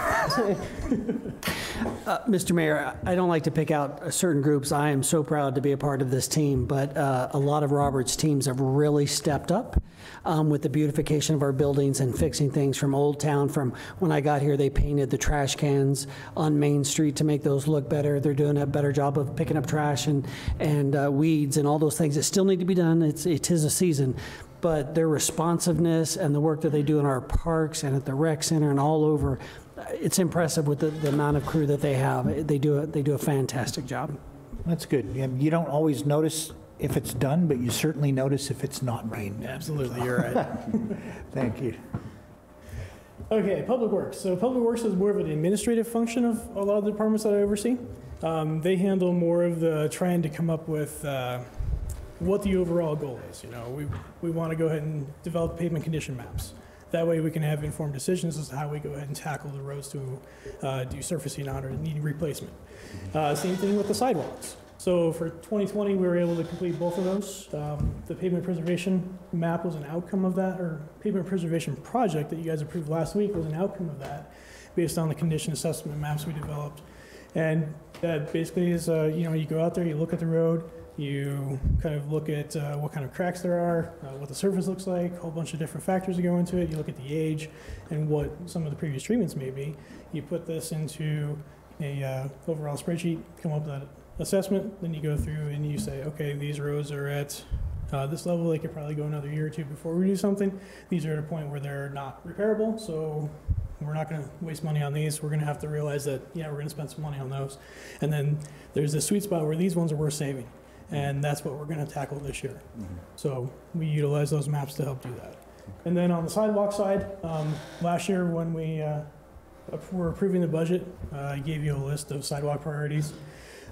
Mr. Mayor, I don't like to pick out certain groups. I am so proud to be a part of this team, but a lot of Robert's teams have really stepped up with the beautification of our buildings and fixing things from Old Town. From when I got here, they painted the trash cans on Main Street to make those look better. They're doing a better job of picking up trash and weeds and all those things that still need to be done. It is a season. But their responsiveness and the work that they do in our parks and at the rec center and all over, it's impressive with the amount of crew that they have. They do a fantastic job. That's good. You don't always notice if it's done, but you certainly notice if it's not being done. Absolutely, you're right. Thank you. Okay, Public Works. So Public Works is more of an administrative function of a lot of the departments that I oversee. They handle more of the trying to come up with what the overall goal is. You know, we want to go ahead and develop pavement condition maps. That way we can have informed decisions as to how we go ahead and tackle the roads to do surfacing on or needing replacement. Same thing with the sidewalks. So for 2020, we were able to complete both of those. The pavement preservation map was an outcome of that, or pavement preservation project that you guys approved last week was an outcome of that, based on the condition assessment maps we developed. And that basically is, you know, you go out there, you look at the road, you kind of look at what kind of cracks there are, what the surface looks like, a whole bunch of different factors that go into it. You look at the age and what some of the previous treatments may be. You put this into a overall spreadsheet, come up with that assessment, then you go through and you say, okay, these roads are at this level, they could probably go another year or two before we do something. These are at a point where they're not repairable, so we're not going to waste money on these. We're going to have to realize that, yeah, we're going to spend some money on those. And then there's a sweet spot where these ones are worth saving. And that's what we're going to tackle this year. So we utilize those maps to help do that. And then on the sidewalk side, last year when we were approving the budget, I gave you a list of sidewalk priorities.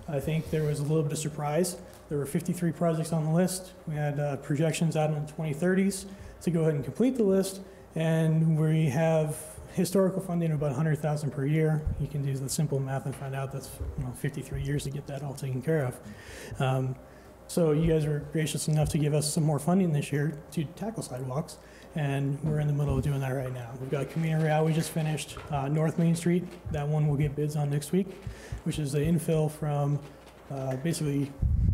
I think there was a little bit of surprise. There were 53 projects on the list. We had projections out in the 2030s to go ahead and complete the list. And we have historical funding of about $100,000 per year. You can do the simple math and find out that's 53 years to get that all taken care of. So you guys were gracious enough to give us some more funding this year to tackle sidewalks, and we're in the middle of doing that right now. We've got Camino Real we just finished, North Main Street. That one we'll get bids on next week, which is the infill from basically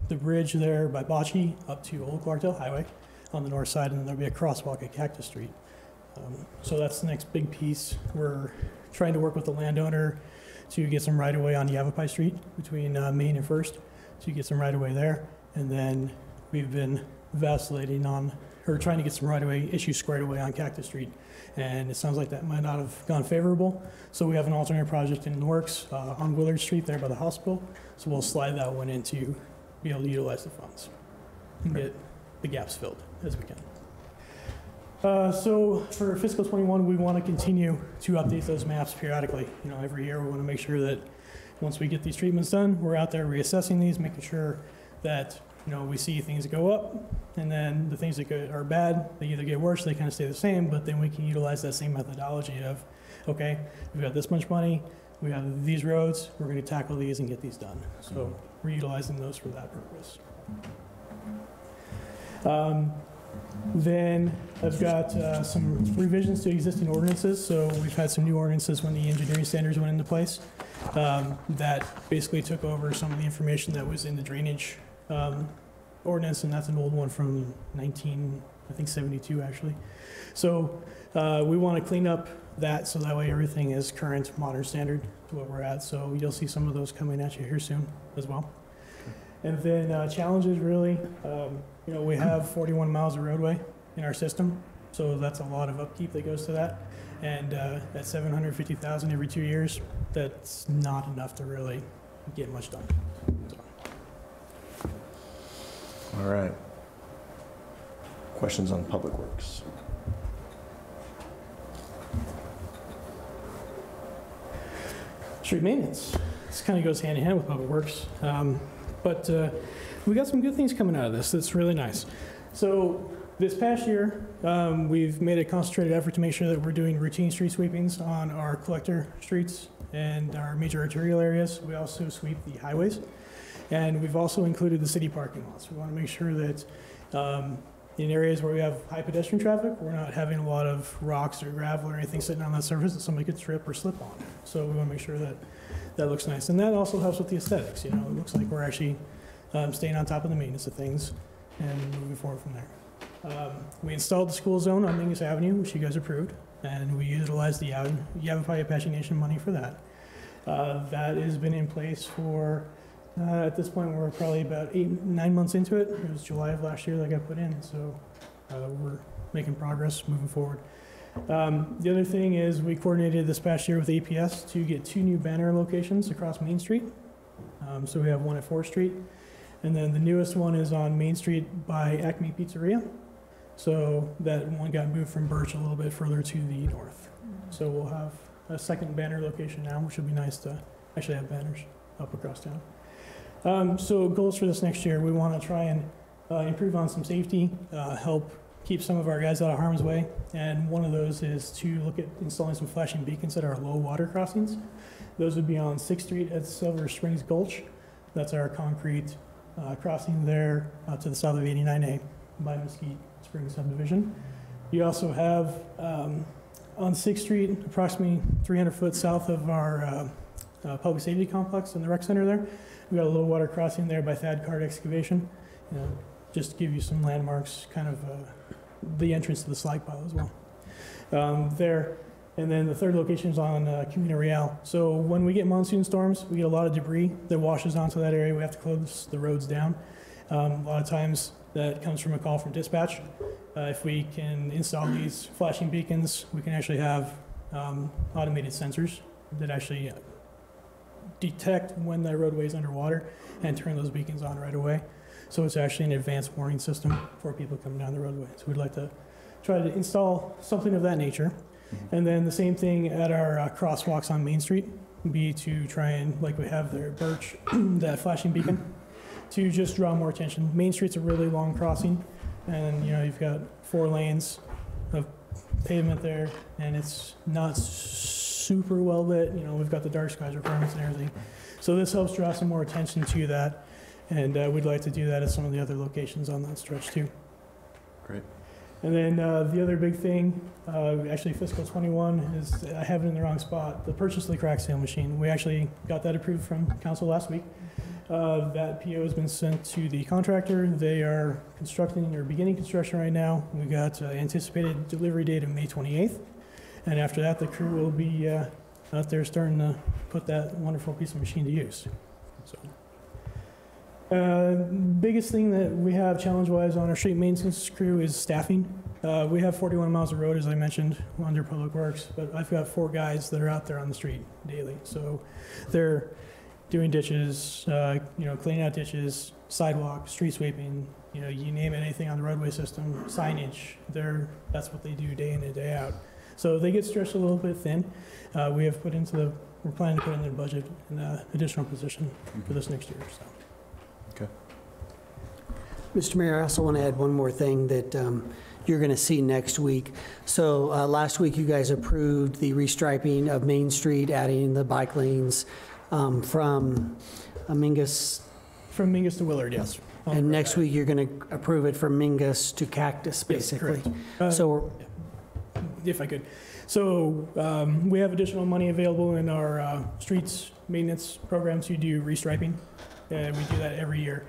the bridge there by Bocce up to Old Clarkdale Highway on the north side, and then there'll be a crosswalk at Cactus Street. So that's the next big piece. We're trying to work with the landowner to get some right-of-way on Yavapai Street between Main and First, to get some right-of-way there. And then we've been vacillating on, or trying to get some right-of-way issues squared away on Cactus Street. And it sounds like that might not have gone favorable. So we have an alternate project in the works on Willard Street there by the hospital. So we'll slide that one in to be able to utilize the funds and get the gaps filled as we can. So for fiscal 21, we want to continue to update those maps periodically. You know, every year we want to make sure that once we get these treatments done, we're out there reassessing these, making sure that, you know, we see things go up, and then the things that are bad, they either get worse, they kind of stay the same, but then we can utilize that same methodology of, okay, we've got this much money, we have these roads, we're going to tackle these and get these done. So we're utilizing those for that purpose. Then I've got some revisions to existing ordinances. So we've had some new ordinances when the engineering standards went into place that basically took over some of the information that was in the drainage ordinance, and that's an old one from 1972 actually. So we want to clean up that so that way everything is current, modern standard to what we're at. So you'll see some of those coming at you here soon as well. And then challenges really, you know, we have 41 miles of roadway in our system, so that's a lot of upkeep that goes to that. And at $750,000 every 2 years, that's not enough to really get much done. So. All right. Questions on Public Works? Street maintenance. This kind of goes hand in hand with Public Works. But we got some good things coming out of this. That's really nice. So this past year, we've made a concentrated effort to make sure that we're doing routine street sweepings on our collector streets and our major arterial areas. We also sweep the highways. And we've also included the city parking lots. We want to make sure that in areas where we have high pedestrian traffic, we're not having a lot of rocks or gravel or anything sitting on that surface that somebody could trip or slip on. So we want to make sure that that looks nice. And that also helps with the aesthetics. You know, it looks like we're actually staying on top of the maintenance of things and moving forward from there. We installed the school zone on Mingus Avenue, which you guys approved, and we utilized the Yavapai Apache Nation money for that. That has been in place for, at this point, we're probably about 8-9 months into it. It was July of last year that got put in, so we're making progress moving forward. The other thing is we coordinated this past year with APS to get 2 new banner locations across Main Street. So we have one at 4th Street, and then the newest one is on Main Street by Acme Pizzeria. So that one got moved from Birch a little bit further to the north. So we'll have a second banner location now, which will be nice to actually have banners up across town. So goals for this next year, we want to try and improve on some safety, help keep some of our guys out of harm's way. And one of those is to look at installing some flashing beacons at our low water crossings. Those would be on 6th Street at Silver Springs Gulch. That's our concrete crossing there to the south of 89A by Mesquite Springs subdivision. You also have on 6th Street, approximately 300 foot south of our public safety complex in the rec center there. We got a low water crossing there by Thad Card Excavation. Just to give you some landmarks, kind of the entrance to the slag pile as well. There, and then the third location is on Camino Real. So when we get monsoon storms, we get a lot of debris that washes onto that area. We have to close the roads down. A lot of times that comes from a call from dispatch. If we can install these flashing beacons, we can actually have automated sensors that actually detect when the roadway is underwater and turn those beacons on right away. So it's actually an advanced warning system for people coming down the roadway. So we'd like to try to install something of that nature. And then the same thing at our crosswalks on Main Street would be to try and, like we have there at Birch, that flashing beacon, to just draw more attention. Main Street's a really long crossing, and you've got 4 lanes of pavement there, and it's not super well lit. We've got the dark skies requirements and everything. So this helps draw some more attention to that. And we'd like to do that at some of the other locations on that stretch too. Great. And then the other big thing, actually fiscal 21, is I have it in the wrong spot, the purchase of the crack sale machine. We actually got that approved from council last week. That PO has been sent to the contractor. They are constructing or beginning construction right now. We got anticipated delivery date of May 28th. And after that, the crew will be out there starting to put that wonderful piece of machine to use. So. Biggest thing that we have challenge-wise on our street maintenance crew is staffing. We have 41 miles of road, as I mentioned, under Public Works, but I've got 4 guys that are out there on the street daily. So they're doing ditches, cleaning out ditches, sidewalk, street sweeping, you name it, anything on the roadway system, signage. That's what they do day in and day out. So they get stretched a little bit thin. We're planning to put in the budget an additional position for this next year. So. Mr. Mayor, I also want to add one more thing that you're going to see next week. So last week you guys approved the restriping of Main Street, adding the bike lanes from Mingus. From Mingus to Willard, yes. And next week you're going to approve it from Mingus to Cactus, basically. Yes, if I could. So we have additional money available in our streets maintenance program to do restriping. And we do that every year.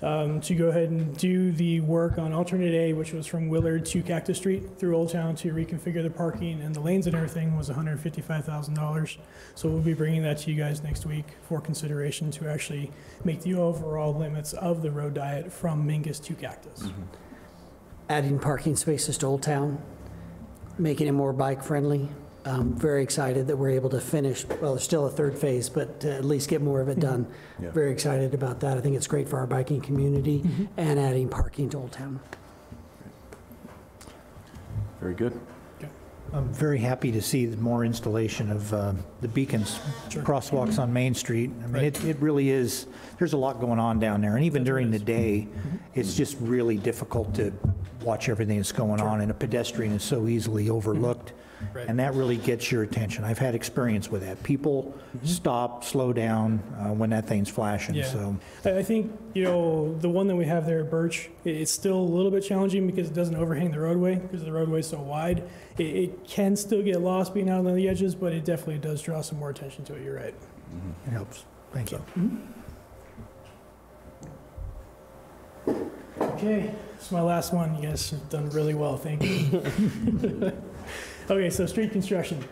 To go ahead and do the work on alternate A, which was from Willard to Cactus Street through Old Town to reconfigure the parking and the lanes and everything, was $155,000. So we'll be bringing that to you guys next week for consideration to actually make the overall limits of the road diet from Mingus to Cactus. Adding parking spaces to Old Town, making it more bike friendly. Very excited that we're able to finish, well, there's still a 3rd phase, but to at least get more of it done. Yeah. Very excited about that. I think it's great for our biking community and adding parking to Old Town. Very good. I'm very happy to see more installation of the beacons, crosswalks on Main Street. I mean, it really is, there's a lot going on down there. And even during the day, it's just really difficult to watch everything that's going on, and a pedestrian is so easily overlooked. Right. And that really gets your attention. I've had experience with that. People stop, slow down when that thing's flashing, Yeah. so. I think, the one that we have there at Birch, it's still a little bit challenging because it doesn't overhang the roadway because the roadway's so wide. It can still get lost being out on the edges, but it definitely does draw some more attention to it, you're right. It helps. Thank you. Okay, this is my last one. You guys have done really well, thank you. Okay, so street construction.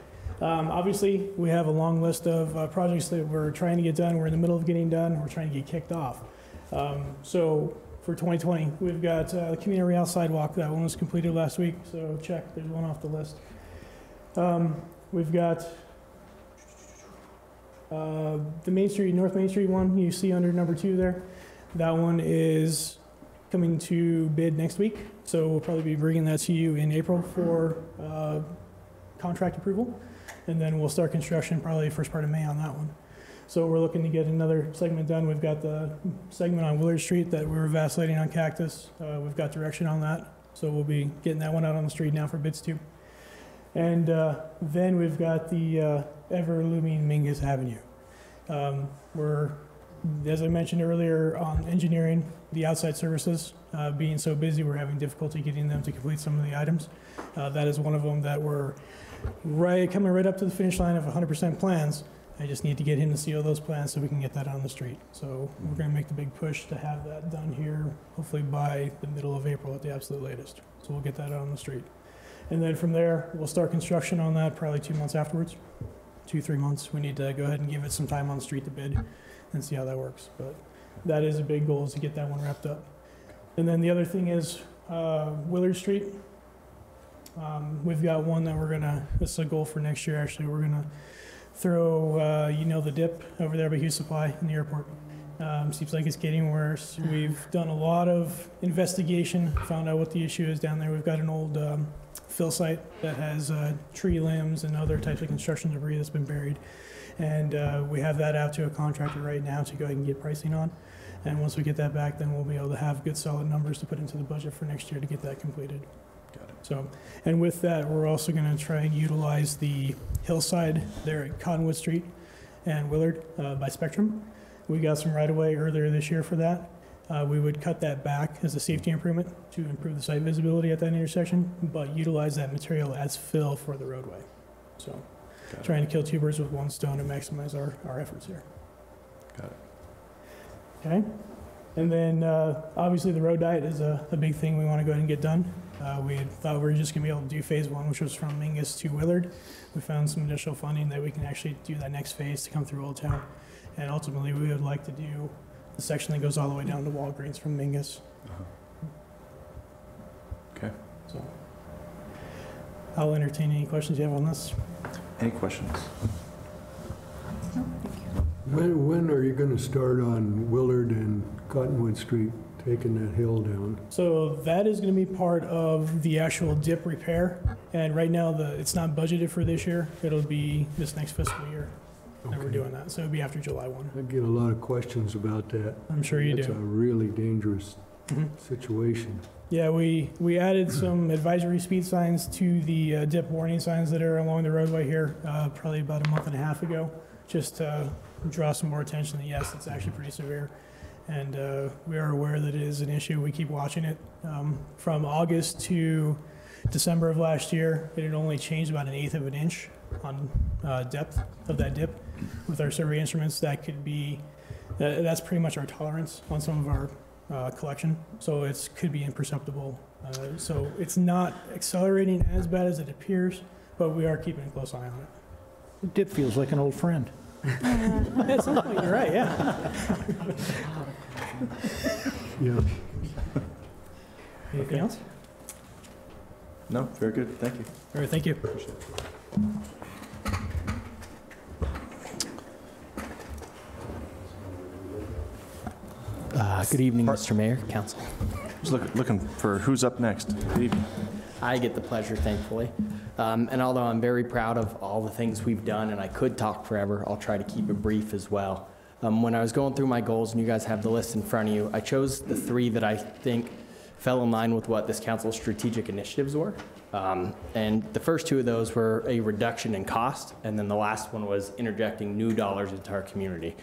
Obviously, we have a long list of projects that we're trying to get done. We're in the middle of getting done. We're trying to get kicked off. So for 2020, we've got the Community Rail Sidewalk. That one was completed last week, so check. There's one off the list. We've got the Main Street, North Main Street one you see under number 2 there. That one is coming to bid next week, so we'll probably be bringing that to you in April for contract approval, and then we'll start construction probably first part of May on that one. So we're looking to get another segment done. We've got the segment on Willard Street that we're vacillating on Cactus. We've got direction on that, so we'll be getting that one out on the street now for bids too. And then we've got the ever-looming Mingus Avenue. We're, as I mentioned earlier, on engineering, the outside services being so busy, we're having difficulty getting them to complete some of the items. That is one of them that we're coming right up to the finish line of 100% plans. I just need to get him to seal those plans so we can get that on the street. So we're going to make the big push to have that done here, hopefully by the middle of April at the absolute latest. So we'll get that out on the street. And then from there, we'll start construction on that probably 2 months afterwards. 2-3 months. We need to go ahead and give it some time on the street to bid and see how that works. But that is a big goal, is to get that one wrapped up. And then the other thing is Willard Street. We've got one that we're gonna, this is a goal for next year actually, we're gonna throw, the dip over there by Hughes Supply in the airport. Seems like it's getting worse. We've done a lot of investigation, found out what the issue is down there. We've got an old fill site that has tree limbs and other types of construction debris that's been buried. And we have that out to a contractor right now to go ahead and get pricing on. And once we get that back, then we'll be able to have good solid numbers to put into the budget for next year to get that completed. Got it. So, and with that, we're also going to try and utilize the hillside there at Cottonwood Street and Willard by Spectrum. We got some right-of-way earlier this year for that. We would cut that back as a safety improvement to improve the site visibility at that intersection, but utilize that material as fill for the roadway. So, trying to kill 2 birds with 1 stone and maximize our efforts here. Got it. Okay, and then obviously the road diet is a big thing we want to go ahead and get done. We had thought we were just going to be able to do phase 1, which was from Mingus to Willard. We found some additional funding that we can actually do that next phase to come through Old Town. And ultimately, we would like to do the section that goes all the way down to Walgreens from Mingus. Okay. So I'll entertain any questions you have on this. Any questions? When are you going to start on Willard and Cottonwood Street, taking that hill down? So that is going to be part of the actual dip repair. And right now, it's not budgeted for this year. It'll be this next fiscal year that we're doing that. So it'll be after July 1. I get a lot of questions about that. I'm sure you do. It's a really dangerous situation. Yeah, we added some advisory speed signs to the dip warning signs that are along the roadway here probably about a month and a half ago, just to draw some more attention that yes, it's actually pretty severe. And we are aware that it is an issue. We keep watching it. From August to December of last year, it had only changed about 1/8 of an inch on depth of that dip. With our survey instruments, that could be, that's pretty much our tolerance on some of our collection. So it could be imperceptible. So it's not accelerating as bad as it appears, but we are keeping a close eye on it. The dip feels like an old friend. At some point, you're right, yeah. Yeah. Anything else? No, very good. Thank you. All right, thank you. Appreciate it. Good evening, Mr. Mayor, Council. Just looking for who's up next. Good evening. I get the pleasure, thankfully. And although I'm very proud of all the things we've done, and I could talk forever, I'll try to keep it brief as well. When I was going through my goals, and you guys have the list in front of you, I chose the 3 that I think fell in line with what this council's strategic initiatives were. And the first two of those were a reduction in cost, and then the last one was interjecting new dollars into our community.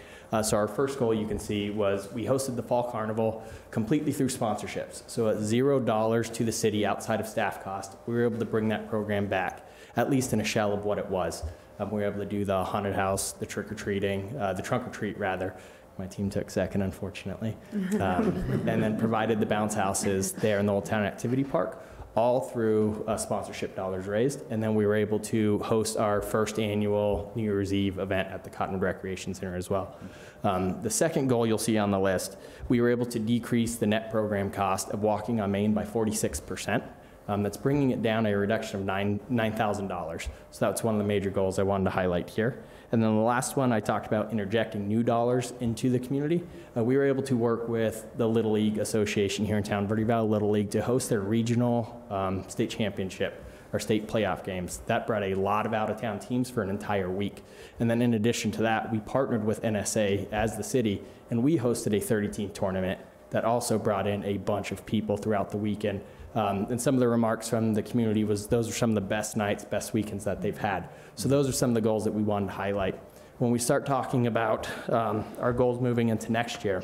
So our first goal, you can see, was we hosted the Fall Carnival completely through sponsorships. So at $0 to the city outside of staff cost, we were able to bring that program back, at least in a shell of what it was. We were able to do the haunted house, the trick-or-treating, the trunk-or-treat rather. My team took second, unfortunately. And then provided the bounce houses there in the Old Town Activity Park, all through sponsorship dollars raised. And then we were able to host our first annual New Year's Eve event at the Cottonwood Recreation Center as well. The second goal you'll see on the list, we were able to decrease the net program cost of walking on Main by 46%. That's bringing it down a reduction of $9,000. So that's one of the major goals I wanted to highlight here. And then the last one, I talked about interjecting new dollars into the community. We were able to work with the Little League Association here in town, Verde Valley Little League, to host their regional state championship or state playoff games. That brought a lot of out-of-town teams for an entire week. And then in addition to that, we partnered with NSA as the city, and we hosted a 30-team tournament that also brought in a bunch of people throughout the weekend. And some of the remarks from the community was those are some of the best nights, best weekends that they've had. So those are some of the goals that we wanted to highlight. When we start talking about our goals moving into next year,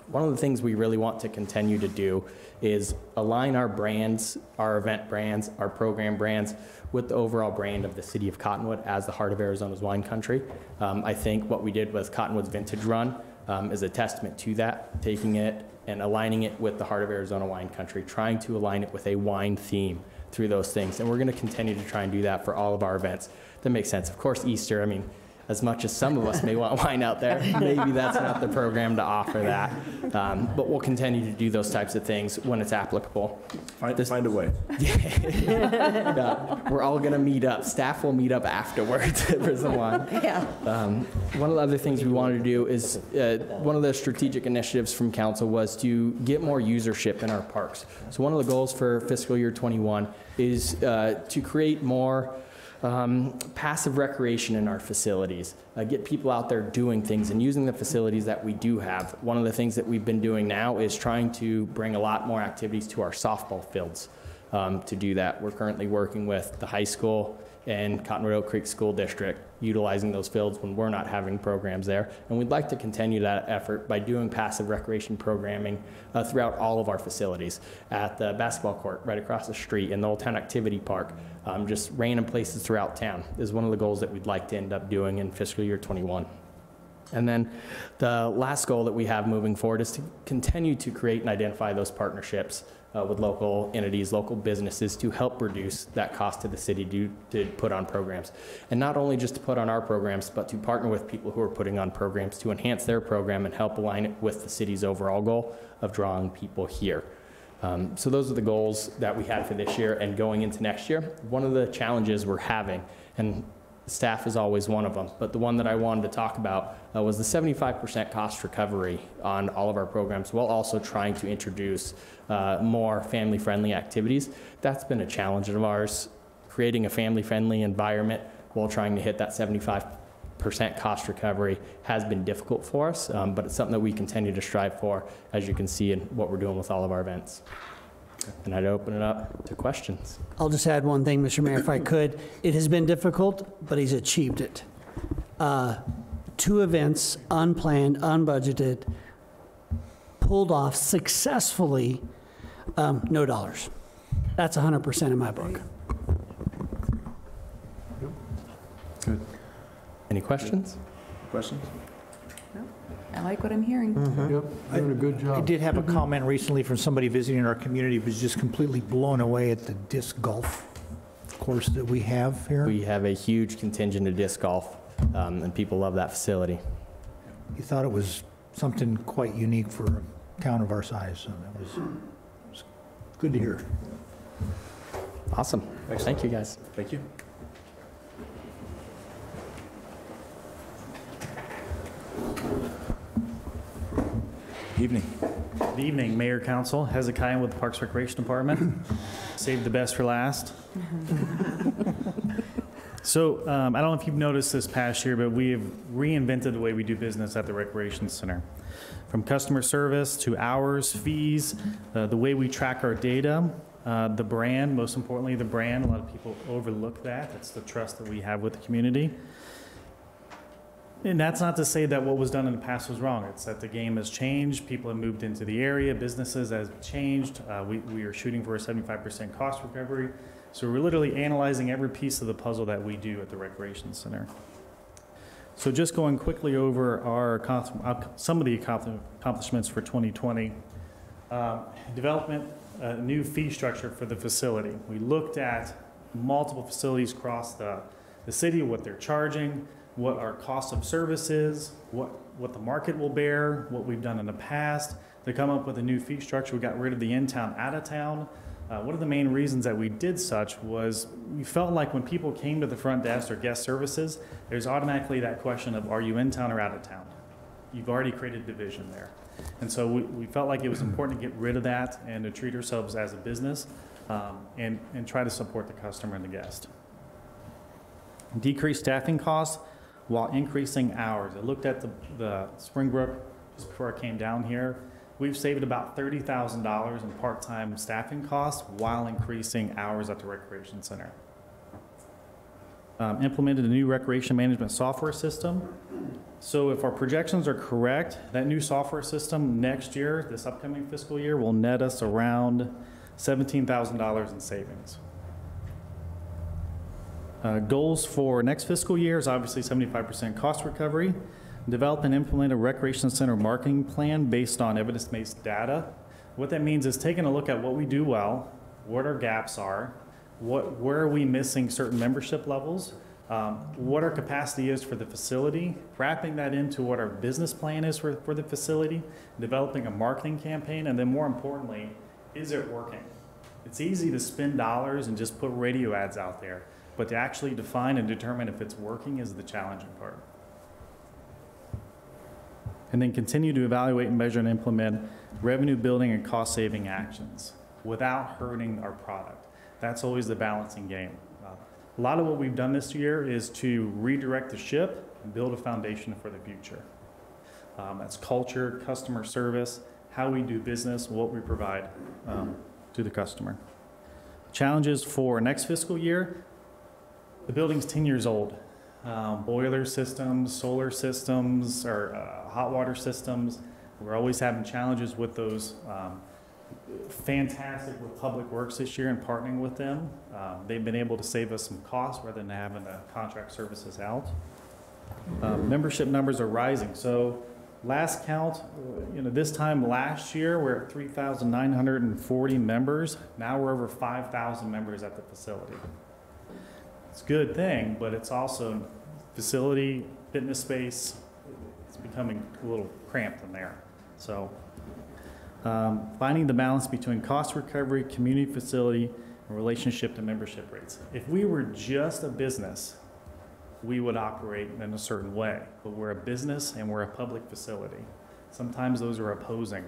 one of the things we really want to continue to do is align our brands, our event brands, our program brands with the overall brand of the city of Cottonwood as the heart of Arizona's wine country. I think what we did with Cottonwood's Vintage Run is a testament to that, taking it and aligning it with the heart of Arizona wine country, trying to align it with a wine theme through those things. And we're going to continue to try and do that for all of our events. That makes sense. Of course, Easter, I mean, as much as some of us may want wine out there, maybe that's not the program to offer that. But we'll continue to do those types of things when it's applicable. Find a way. We're all going to meet up. Staff will meet up afterwards for some wine. Yeah. One of the other things we wanted to do is one of the strategic initiatives from council was to get more usership in our parks. So one of the goals for fiscal year 21 is to create more passive recreation in our facilities, get people out there doing things and using the facilities that we do have. One of the things that we've been doing now is trying to bring a lot more activities to our softball fields. To do that, we're currently working with the high school and Cottonwood Oak Creek School District, utilizing those fields when we're not having programs there. And we'd like to continue that effort by doing passive recreation programming throughout all of our facilities, at the basketball court right across the street, in the Old Town Activity Park, just random places throughout town is one of the goals that we'd like to end up doing in fiscal year 21. And then the last goal that we have moving forward is to continue to create and identify those partnerships with local entities, local businesses, to help reduce that cost to the city to put on programs. And not only just to put on our programs, but to partner with people who are putting on programs to enhance their program and help align it with the city's overall goal of drawing people here. So those are the goals that we had for this year and going into next year. One of the challenges we're having, and staff is always one of them, but the one that I wanted to talk about was the 75% cost recovery on all of our programs, while also trying to introduce more family-friendly activities. That's been a challenge of ours, creating a family-friendly environment while trying to hit that 75% cost recovery has been difficult for us, but it's something that we continue to strive for, as you can see in what we're doing with all of our events. And I'd open it up to questions. I'll just add one thing, Mr. Mayor, if I could. It has been difficult, but he's achieved it. 2 events, unplanned, unbudgeted, pulled off successfully, no dollars. That's 100% in my book. Good. Any questions? Questions? I like what I'm hearing. Yep, doing a good job. I did have a comment recently from somebody visiting our community who was just completely blown away at the disc golf course that we have here. We have a huge contingent of disc golf, and people love that facility. He thought it was something quite unique for a town of our size, so that was good to hear. Awesome. Excellent. Thank you, guys. Thank you. Evening. Good evening, Mayor, Council. Hezekiah with the Parks Recreation Department. Saved the best for last. So I don't know if you've noticed this past year, but we have reinvented the way we do business at the Recreation Center. from customer service to hours, fees, the way we track our data, the brand, most importantly, the brand. A lot of people overlook that. That's the trust that we have with the community. And that's not to say that what was done in the past was wrong. It's that the game has changed. People have moved into the area. Businesses have changed. We are shooting for a 75% cost recovery. So we're literally analyzing every piece of the puzzle that we do at the Recreation Center. So just going quickly over some of the accomplishments for 2020. Development, a new fee structure for the facility. We looked at multiple facilities across the city, what they're charging, what our cost of service is, what the market will bear, what we've done in the past, to come up with a new fee structure. We got rid of the in-town, out-of-town. One of the main reasons that we did such was we felt like when people came to the front desk or guest services, there's automatically that question of, are you in town or out of town? You've already created division there. And so we felt like it was important to get rid of that and to treat ourselves as a business and try to support the customer and the guest. Decrease staffing costs while increasing hours. I looked at the Springbrook just before I came down here. We've saved about $30,000 in part-time staffing costs while increasing hours at the Recreation Center. Implemented a new recreation management software system. So if our projections are correct, that new software system next year, this upcoming fiscal year, will net us around $17,000 in savings. Goals for next fiscal year is obviously 75% cost recovery. Develop and implement a recreation center marketing plan based on evidence-based data. What that means is taking a look at what we do well, what our gaps are, where are we missing certain membership levels, what our capacity is for the facility, wrapping that into what our business plan is for the facility, developing a marketing campaign, and then more importantly, is it working? It's easy to spend dollars and just put radio ads out there, but to actually define and determine if it's working is the challenging part. And then continue to evaluate, measure, and implement revenue building and cost saving actions without hurting our product. That's always the balancing game. A lot of what we've done this year is to redirect the ship and build a foundation for the future. That's culture, customer service, how we do business, what we provide to the customer. Challenges for next fiscal year, the building's 10 years old. Boiler systems, solar systems, or hot water systems. We're always having challenges with those. Fantastic with Public Works this year and partnering with them. They've been able to save us some costs rather than having the contract services out. Membership numbers are rising. So last count, this time last year, we're at 3,940 members. Now we're over 5,000 members at the facility. It's a good thing, but it's also facility, fitness space, it's becoming a little cramped in there. So finding the balance between cost recovery, community facility, and relationship to membership rates. If we were just a business, we would operate in a certain way, but we're a business and we're a public facility. Sometimes those are opposing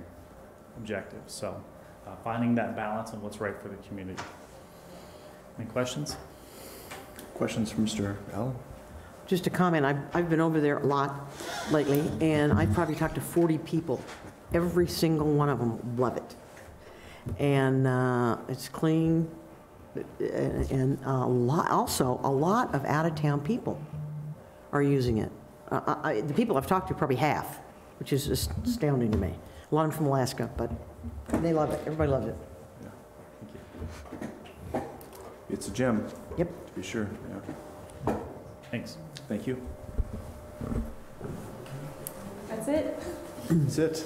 objectives. So finding that balance and what's right for the community. Any questions? Questions from Mr. Allen? Just a comment, I've been over there a lot lately, and I've probably talked to 40 people. Every single one of them love it. And it's clean, and a lot of out-of-town people are using it. The people I've talked to, probably half, which is just astounding to me. A lot of them from Alaska, but they love it. Everybody loves it. Yeah. Thank you. It's a gem. Yep. To be sure. Yeah. Thanks. Thank you. That's it. That's it.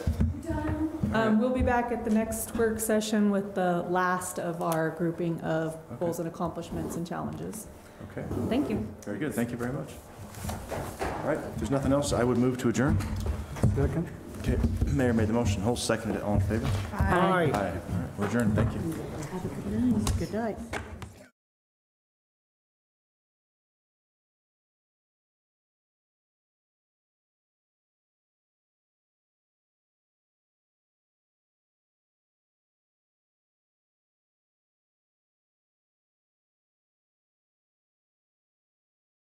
We'll be back at the next work session with the last of our grouping of goals and accomplishments and challenges. Okay. Thank you. Very good. Thank you very much. All right. If there's nothing else, I would move to adjourn. Second. Okay. Mayor made the motion. Hull seconded it. All in favor? Aye. Aye. All right. We're adjourned. Thank you. Good night.